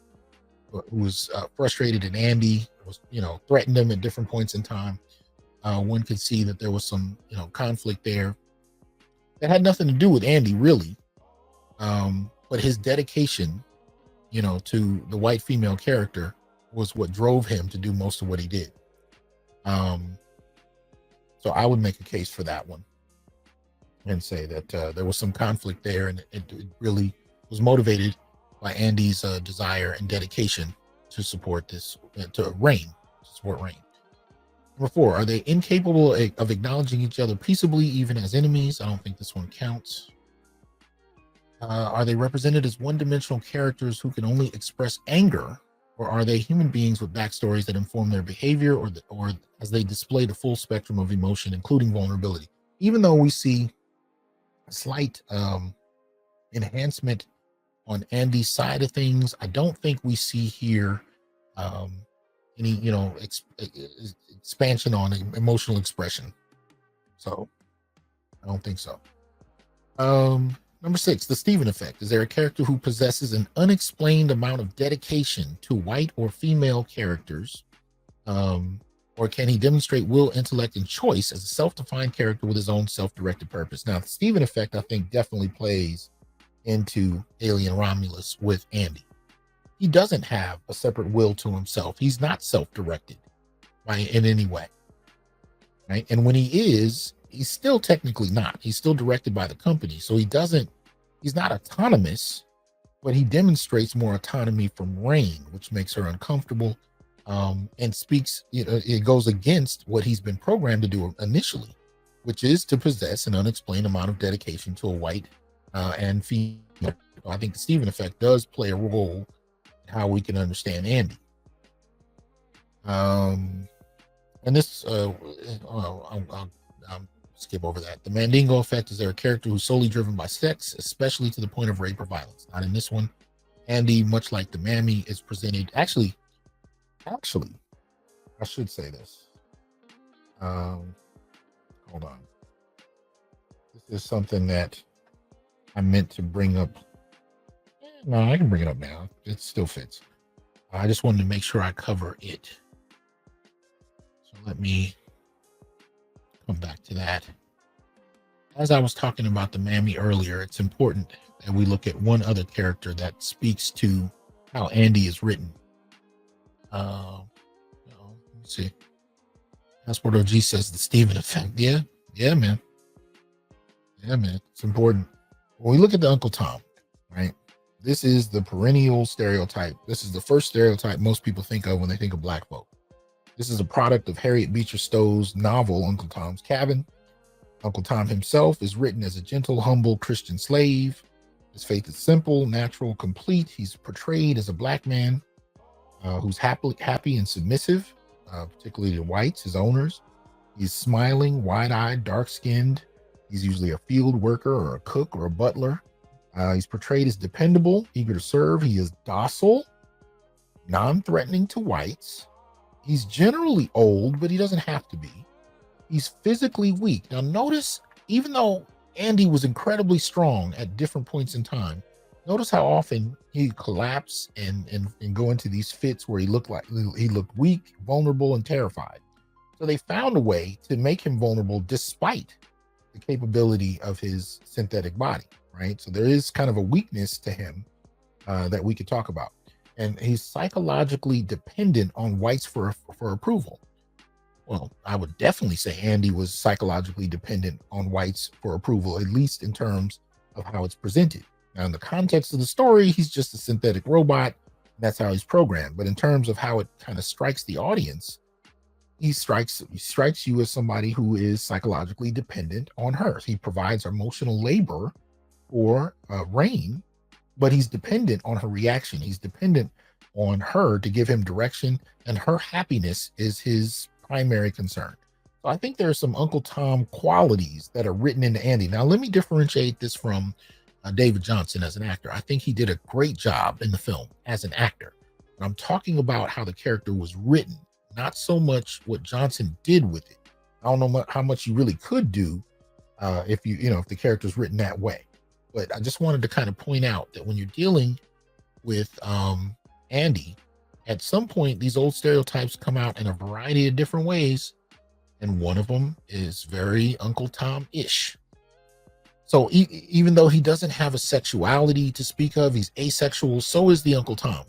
who was frustrated, and Andy was, you know, threatened him at different points in time. One could see that there was some, you know, conflict there that had nothing to do with Andy, really. But his dedication, you know, to the white female character was what drove him to do most of what he did. So I would make a case for that one and say that there was some conflict there, and it really was motivated by Andy's desire and dedication to support this, to support Reign. Number 4, are they incapable of acknowledging each other peaceably, even as enemies? I don't think this one counts. Are they represented as one-dimensional characters who can only express anger, or are they human beings with backstories that inform their behavior, or as they display the full spectrum of emotion, including vulnerability? Even though we see a slight enhancement on Andy's side of things, I don't think we see here any, you know, expansion on emotional expression. So I don't think so. Number 6, the Stephen effect. Is there a character who possesses an unexplained amount of dedication to white or female characters, Or can he demonstrate will, intellect, and choice as a self-defined character with his own self-directed purpose? Now, the Steven effect, I think, definitely plays into Alien Romulus with Andy. He doesn't have a separate will to himself. He's not self-directed in any way, right? And when he is, he's still technically not. He's still directed by the company. So he's not autonomous, but he demonstrates more autonomy from Rain, which makes her uncomfortable. And speaks, it goes against what he's been programmed to do initially, which is to possess an unexplained amount of dedication to a white and female. I think the Steven effect does play a role in how we can understand Andy. And this, I'll skip over that. The Mandingo effect is there a character who's solely driven by sex, especially to the point of rape or violence. Not in this one. Andy, much like the Mammy, is presented actually, I should say this. Hold on. This is something that I meant to bring up. No, I can bring it up now. It still fits. I just wanted to make sure I cover it. So let me come back to that. As I was talking about the Mammy earlier, it's important that we look at one other character that speaks to how Andy is written. Let's see. Passport OG says the Steven effect. Yeah, man. It's important. When we look at the Uncle Tom, right? This is the perennial stereotype. This is the first stereotype most people think of when they think of black folk. This is a product of Harriet Beecher Stowe's novel, Uncle Tom's Cabin. Uncle Tom himself is written as a gentle, humble Christian slave. His faith is simple, natural, complete. He's portrayed as a black man who's happy and submissive, particularly to whites, his owners. He's smiling, wide-eyed, dark-skinned. He's usually a field worker or a cook or a butler. He's portrayed as dependable, eager to serve. He is docile, non-threatening to whites. He's generally old, but he doesn't have to be. He's physically weak. Now notice, even though Andy was incredibly strong at different points in time, notice how often he collapse and go into these fits where he looked weak, vulnerable, and terrified. So they found a way to make him vulnerable despite the capability of his synthetic body, right? So there is kind of a weakness to him that we could talk about. And he's psychologically dependent on whites for approval. Well, I would definitely say Andy was psychologically dependent on whites for approval, at least in terms of how it's presented. Now, in the context of the story, he's just a synthetic robot. That's how he's programmed. But in terms of how it kind of strikes the audience, he strikes you as somebody who is psychologically dependent on her. He provides emotional labor for Rain, but he's dependent on her reaction. He's dependent on her to give him direction, and her happiness is his primary concern. So I think there are some Uncle Tom qualities that are written into Andy. Now, let me differentiate this from David Johnson as an actor. I think he did a great job in the film as an actor. But I'm talking about how the character was written, not so much what Johnson did with it. I don't know how much you really could do if the character's written that way. But I just wanted to kind of point out that when you're dealing with Andy, at some point, these old stereotypes come out in a variety of different ways, and one of them is very Uncle Tom-ish. So even though he doesn't have a sexuality to speak of, he's asexual, so is the Uncle Tom.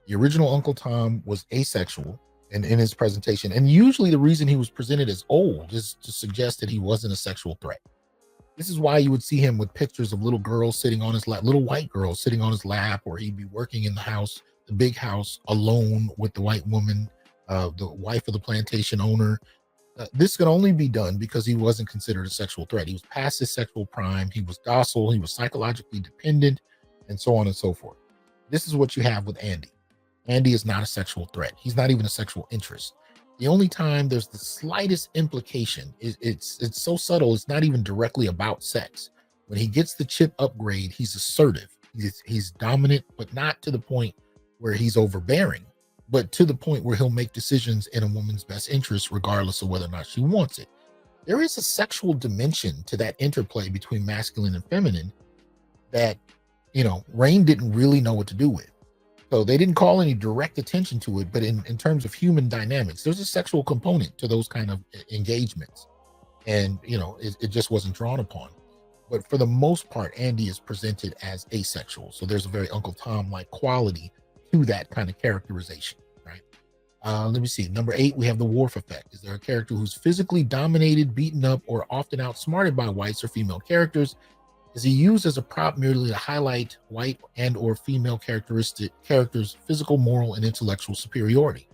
The original Uncle Tom was asexual in his presentation, and usually the reason he was presented as old is to suggest that he wasn't a sexual threat. This is why you would see him with pictures of little girls sitting on his lap, little white girls sitting on his lap, or he'd be working in the house, the big house, alone with the white woman, the wife of the plantation owner. This could only be done because he wasn't considered a sexual threat. He was past his sexual prime. He was docile. He was psychologically dependent, and so on and so forth. This is what you have with Andy. Andy is not a sexual threat. He's not even a sexual interest. The only time there's the slightest implication is it's so subtle. It's not even directly about sex. When he gets the chip upgrade, he's assertive. He's dominant, but not to the point where he's overbearing, but to the point where he'll make decisions in a woman's best interest, regardless of whether or not she wants it. There is a sexual dimension to that interplay between masculine and feminine that, Rain didn't really know what to do with. So they didn't call any direct attention to it, but in terms of human dynamics, there's a sexual component to those kind of engagements. And, it just wasn't drawn upon. But for the most part, Andy is presented as asexual. So there's a very Uncle Tom-like quality to that kind of characterization, right? Let me see. Number 8, we have the Worf effect. Is there a character who's physically dominated, beaten up, or often outsmarted by whites or female characters? Is he used as a prop merely to highlight white and or female characters' physical, moral, and intellectual superiority?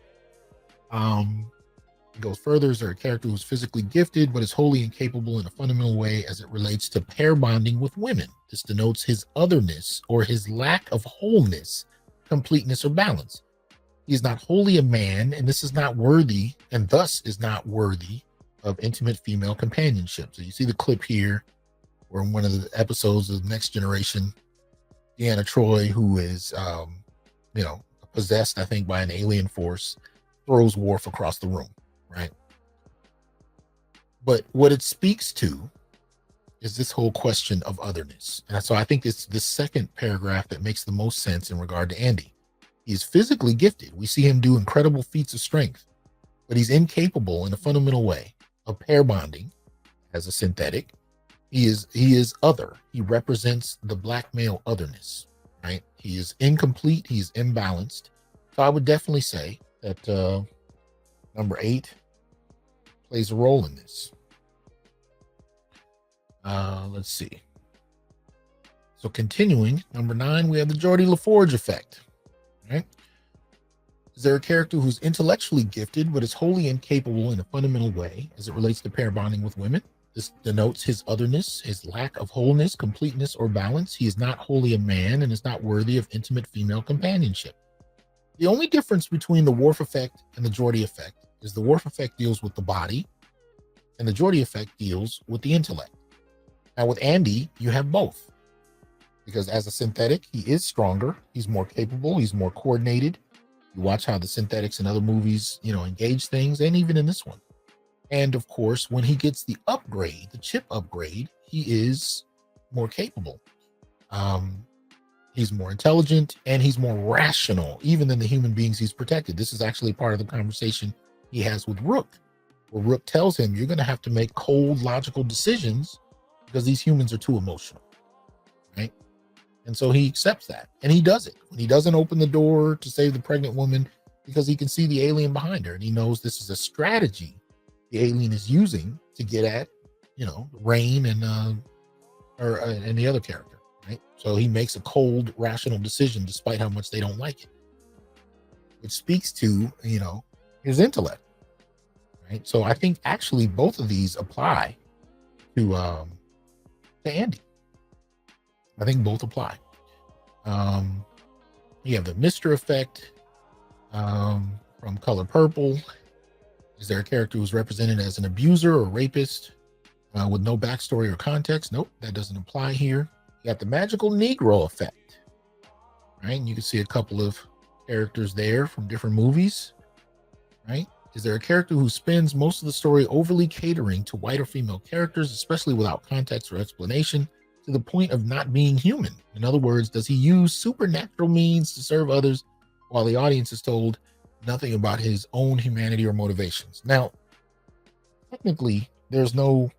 It goes further. Is there a character who's physically gifted but is wholly incapable in a fundamental way as it relates to pair bonding with women? This denotes his otherness or his lack of wholeness, completeness, or balance. He is not wholly a man, and this is not worthy, and thus is not worthy of intimate female companionship. So you see the clip here where in one of the episodes of Next Generation, Deanna Troi, who is, possessed, I think, by an alien force, throws Worf across the room, right? But what it speaks to is this whole question of otherness. And so I think it's the second paragraph that makes the most sense in regard to Andy. He is physically gifted. We see him do incredible feats of strength, but he's incapable in a fundamental way of pair bonding as a synthetic. He is other. He represents the black male otherness, right? He is incomplete. He's imbalanced. So I would definitely say that number 8 plays a role in this. Let's see. So continuing, number 9, we have the Geordie LaForge effect, right? Is there a character who's intellectually gifted but is wholly incapable in a fundamental way as it relates to pair bonding with women? This denotes his otherness, his lack of wholeness, completeness, or balance. He is not wholly a man and is not worthy of intimate female companionship. The only difference between the Worf effect and the Geordie effect is the Worf effect deals with the body and the Geordie effect deals with the intellect. Now with Andy, you have both, because as a synthetic, he is stronger, he's more capable, he's more coordinated. You watch how the synthetics in other movies, engage things, and even in this one. And of course, when he gets the upgrade, the chip upgrade, he is more capable. He's more intelligent and he's more rational, even than the human beings he's protected. This is actually part of the conversation he has with Rook, where Rook tells him, you're going to have to make cold, logical decisions because these humans are too emotional, right? And so he accepts that, and he does it. When he doesn't open the door to save the pregnant woman because he can see the alien behind her, and he knows this is a strategy the alien is using to get at, Rain and the other character, right? So he makes a cold, rational decision despite how much they don't like it. It speaks to, his intellect, right? So I think actually both of these apply to Andy. I think both apply. You have the Mr. effect from Color Purple. Is there a character who's represented as an abuser or rapist with no backstory or context? Nope, that doesn't apply here. You got the magical Negro effect, right? And you can see a couple of characters there from different movies, right? Is there a character who spends most of the story overly catering to white or female characters, especially without context or explanation, to the point of not being human? In other words, does he use supernatural means to serve others while the audience is told nothing about his own humanity or motivations? Now, technically, there's no,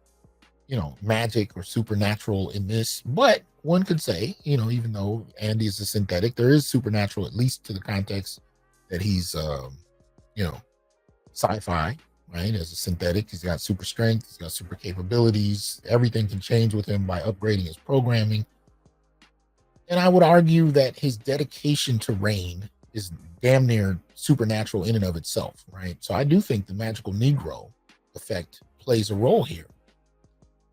magic or supernatural in this, but one could say, even though Andy is a synthetic, there is supernatural, at least to the context that he's, sci-fi, right? As a synthetic, he's got super strength, he's got super capabilities. Everything can change with him by upgrading his programming. And I would argue that his dedication to Rain is damn near supernatural in and of itself, right? So I do think the magical Negro effect plays a role here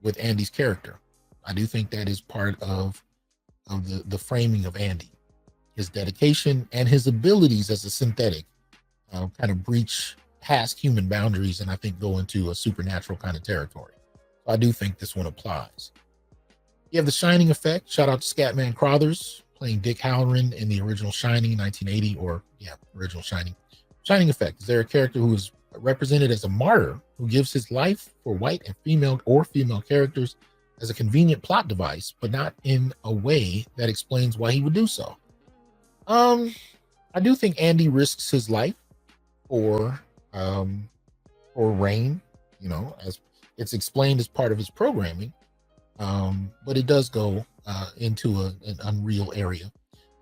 with Andy's character. I do think that is part of the framing of Andy. His dedication and his abilities as a synthetic kind of breach past human boundaries and I think go into a supernatural kind of territory. So I do think this one applies. You have the Shining effect. Shout out to Scatman Crothers playing Dick Halloran in the original Shining, 1980, original Shining. Shining effect. Is there a character who is represented as a martyr who gives his life for white and female characters as a convenient plot device, but not in a way that explains why he would do so? I do think Andy risks his life for Rain, as it's explained as part of his programming. But it does go into an unreal area.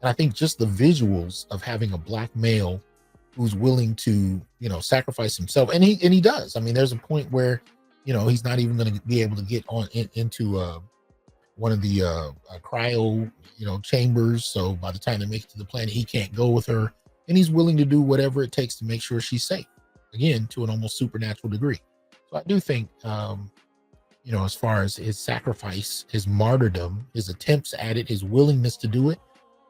And I think just the visuals of having a black male who's willing to, sacrifice himself, and he does. I mean, there's a point where, he's not even going to be able to get into one of the cryo, chambers. So by the time they make it to the planet, he can't go with her, and he's willing to do whatever it takes to make sure she's safe. Again, to an almost supernatural degree. So I do think, as far as his sacrifice, his martyrdom, his attempts at it, his willingness to do it,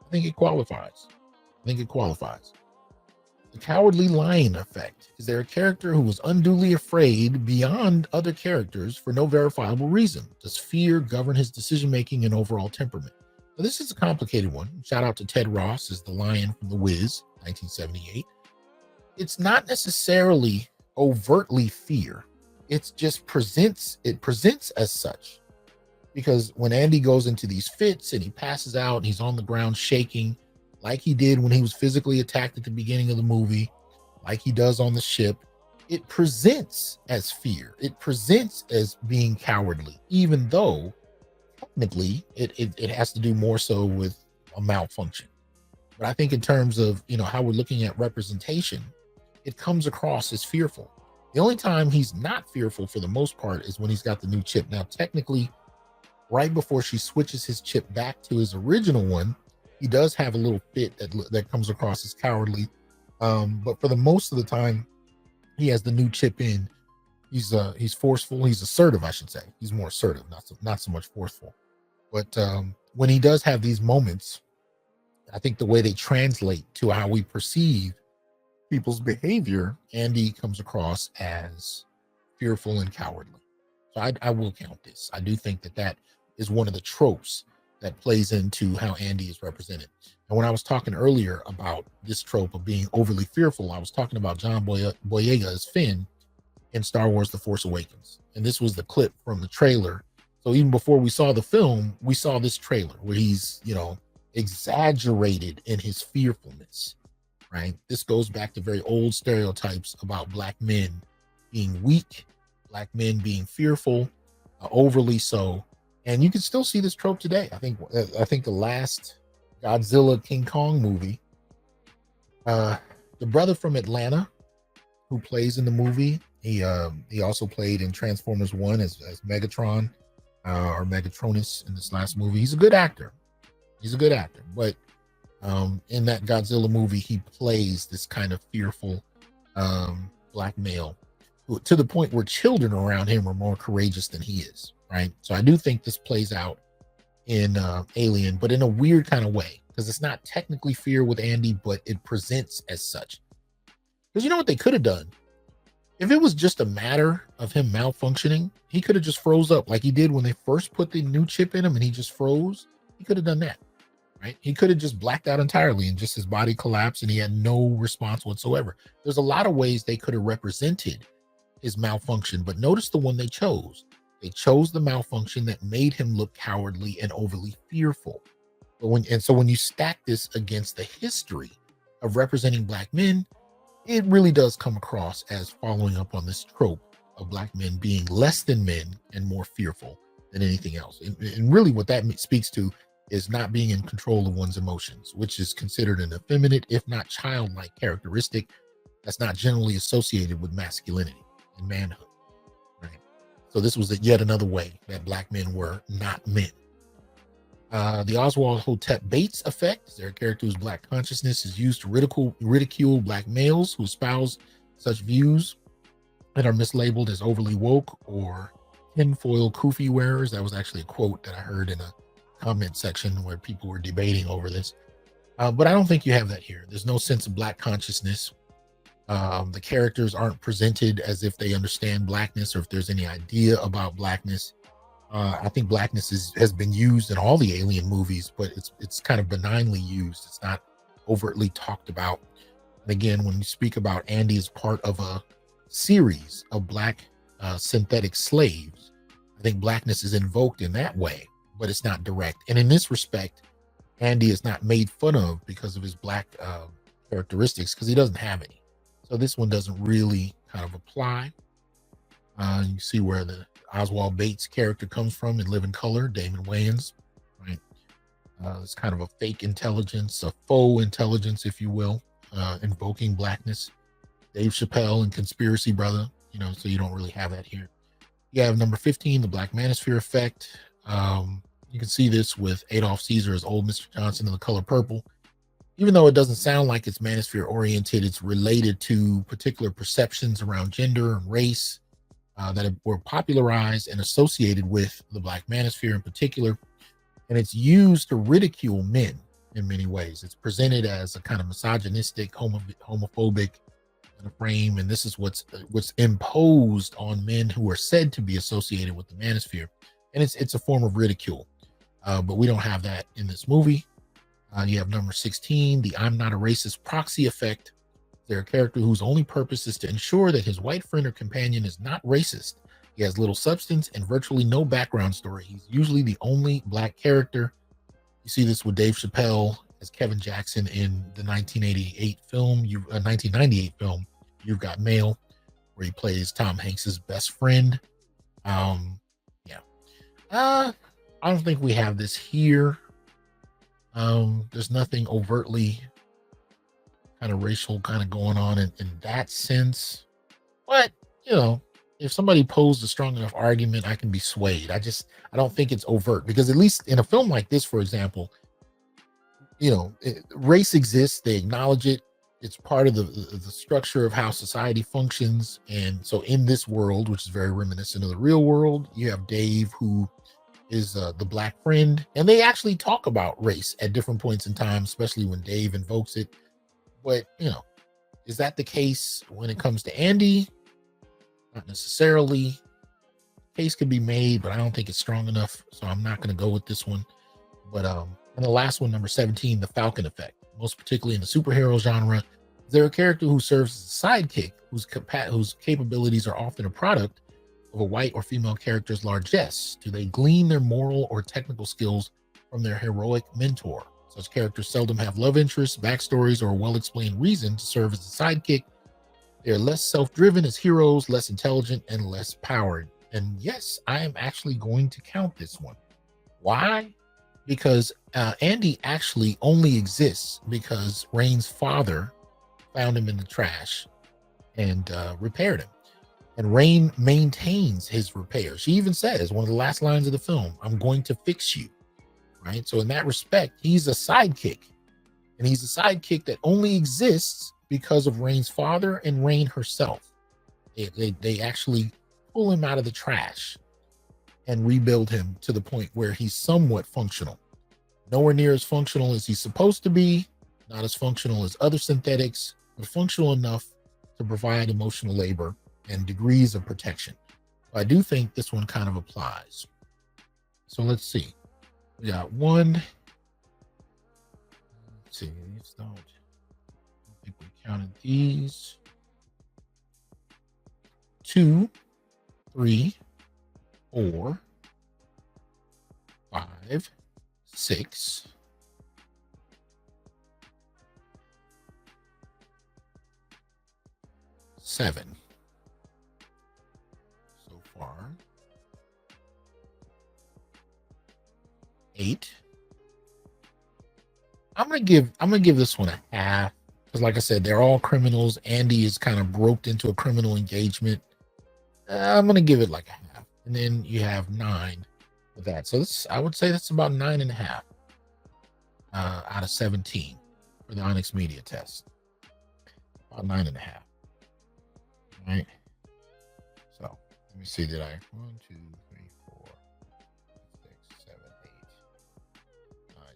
I think it qualifies. The cowardly lion effect. Is there a character who was unduly afraid beyond other characters for no verifiable reason? Does fear govern his decision-making and overall temperament? So this is a complicated one. Shout out to Ted Ross as the lion from The Wiz, 1978. It's not necessarily overtly fear. It presents as such. Because when Andy goes into these fits and he passes out and he's on the ground shaking, like he did when he was physically attacked at the beginning of the movie, like he does on the ship, it presents as fear. It presents as being cowardly, even though technically it has to do more so with a malfunction. But I think in terms of, how we're looking at representation, it comes across as fearful. The only time he's not fearful for the most part is when he's got the new chip. Now, technically, right before she switches his chip back to his original one, he does have a little fit that comes across as cowardly. But for the most of the time, he has the new chip in. He's forceful. He's assertive, I should say. He's more assertive, not so much forceful. But when he does have these moments, I think the way they translate to how we perceive people's behavior, Andy comes across as fearful and cowardly. So I will count this. I do think that is one of the tropes that plays into how Andy is represented. And when I was talking earlier about this trope of being overly fearful, I was talking about John Boyega as Finn in Star Wars The Force Awakens. And this was the clip from the trailer. So even before we saw the film, we saw this trailer where he's, exaggerated in his fearfulness, right? This goes back to very old stereotypes about black men being weak, black men being fearful, overly so. And you can still see this trope today. I think the last Godzilla King Kong movie, the brother from Atlanta who plays in the movie, he also played in Transformers 1 as Megatron or Megatronus in this last movie. He's a good actor. But in that Godzilla movie, he plays this kind of fearful black male to the point where children around him are more courageous than he is. Right. So I do think this plays out in Alien, but in a weird kind of way, because it's not technically fear with Andy, but it presents as such. Because you know what they could have done? If it was just a matter of him malfunctioning, he could have just froze up like he did when they first put the new chip in him and he just froze. He could have done that. Right. He could have just blacked out entirely and just his body collapsed and he had no response whatsoever. There's a lot of ways they could have represented his malfunction, but notice the one they chose. They chose the malfunction that made him look cowardly and overly fearful. But when you stack this against the history of representing black men, it really does come across as following up on this trope of black men being less than men and more fearful than anything else. And really what that speaks to is not being in control of one's emotions, which is considered an effeminate, if not childlike characteristic that's not generally associated with masculinity and manhood. So this was yet another way that black men were not men. The Oswald Hotep Bates effect. Is there a character whose black consciousness is used to ridicule black males who espouse such views that are mislabeled as overly woke or tinfoil kufi wearers? That was actually a quote that I heard in a comment section where people were debating over this. But I don't think you have that here. There's no sense of black consciousness. The characters aren't presented as if they understand blackness or if there's any idea about blackness. I think blackness has been used in all the Alien movies, but it's kind of benignly used. It's not overtly talked about. And again, when you speak about Andy as part of a series of black synthetic slaves, I think blackness is invoked in that way, but it's not direct. And in this respect, Andy is not made fun of because of his black characteristics because he doesn't have any. So this one doesn't really kind of apply. You see where the Oswald Bates character comes from in Living Color, Damon Wayans, right? It's kind of a fake intelligence, a faux intelligence, if you will, invoking blackness. Dave Chappelle and Conspiracy Brother, you know, so you don't really have that here. You have number 15, the Black Manosphere effect. You can see this with Adolf Caesar as old Mr. Johnson in The Color Purple. Even though it doesn't sound like it's manosphere oriented, it's related to particular perceptions around gender and race that were popularized and associated with the Black Manosphere in particular. And it's used to ridicule men in many ways. It's presented as a kind of misogynistic, homophobic in a frame. And this is what's imposed on men who are said to be associated with the manosphere. And it's a form of ridicule. But we don't have that in this movie. You have number 16, the I'm not a racist proxy effect. They're a character whose only purpose is to ensure that his white friend or companion is not racist. He has little substance and virtually no background story. He's usually the only black character. You see this with Dave Chappelle as Kevin Jackson in the 1998 film, 1998 film, You've Got Mail, where he plays Tom Hanks's best friend. I don't think we have this here. There's nothing overtly kind of racial kind of going on in that sense. But, you know, if somebody posed a strong enough argument, I can be swayed. I don't think it's overt, because at least in a film like this, for example, you know, race exists. They acknowledge it. It's part of the structure of how society functions. And so in this world, which is very reminiscent of the real world, you have Dave, who is the black friend, and they actually talk about race at different points in time, especially when Dave invokes it. But, you know, is that the case when it comes to Andy? Not necessarily. Case could be made, but I don't think it's strong enough, so I'm not going to go with this one. But and the last one, number 17, the Falcon effect. Most particularly in the superhero genre, they're a character who serves as a sidekick, whose capabilities are often a product of a white or female character's largesse. Do they glean their moral or technical skills from their heroic mentor? Such characters seldom have love interests, backstories, or a well-explained reason to serve as a sidekick. They're less self-driven as heroes, less intelligent, and less powered. And yes, I am actually going to count this one. Why? Because Andy actually only exists because Rain's father found him in the trash and repaired him. And Rain maintains his repair. She even says, one of the last lines of the film, I'm going to fix you, right? So in that respect, he's a sidekick. And he's a sidekick that only exists because of Rain's father and Rain herself. They actually pull him out of the trash and rebuild him to the point where he's somewhat functional. Nowhere near as functional as he's supposed to be, not as functional as other synthetics, but functional enough to provide emotional labor and degrees of protection. I do think this one kind of applies. So let's see. We got one. Let's see. I don't think we counted these. 2, 3, 4, 5, 6, 7. So far. 8. I'm gonna give this one a half, because like I said, they're all criminals. Andy is kind of roped into a criminal engagement. I'm gonna give it like a half, and then you have 9 with that. So I would say that's about 9.5 out of 17 for the Onyx Media Test. About 9.5. All right. So let me see. Did I 1, 2, 3, 4, 6, 7,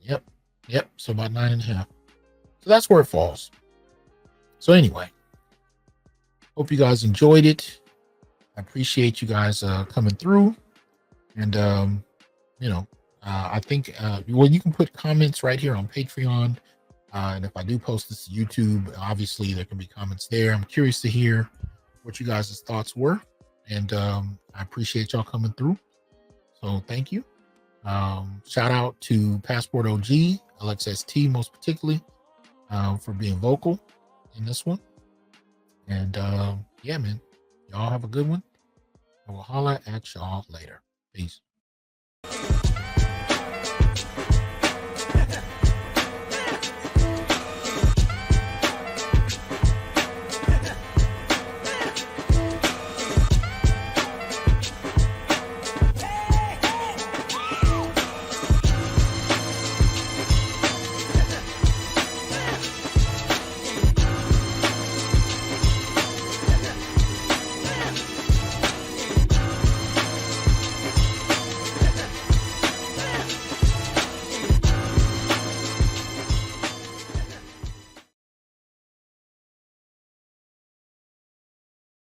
8? Yep. So about 9.5. So that's where it falls. So anyway, hope you guys enjoyed it. I appreciate you guys coming through, and I think you can put comments right here on Patreon, and if I do post this to YouTube, obviously there can be comments there. I'm curious to hear what you guys' thoughts were, and I appreciate y'all coming through. So thank you. Shout out to Passport OG, LXST most particularly. for being vocal in this one. And yeah, man, y'all have a good one. I will holler at y'all later. Peace.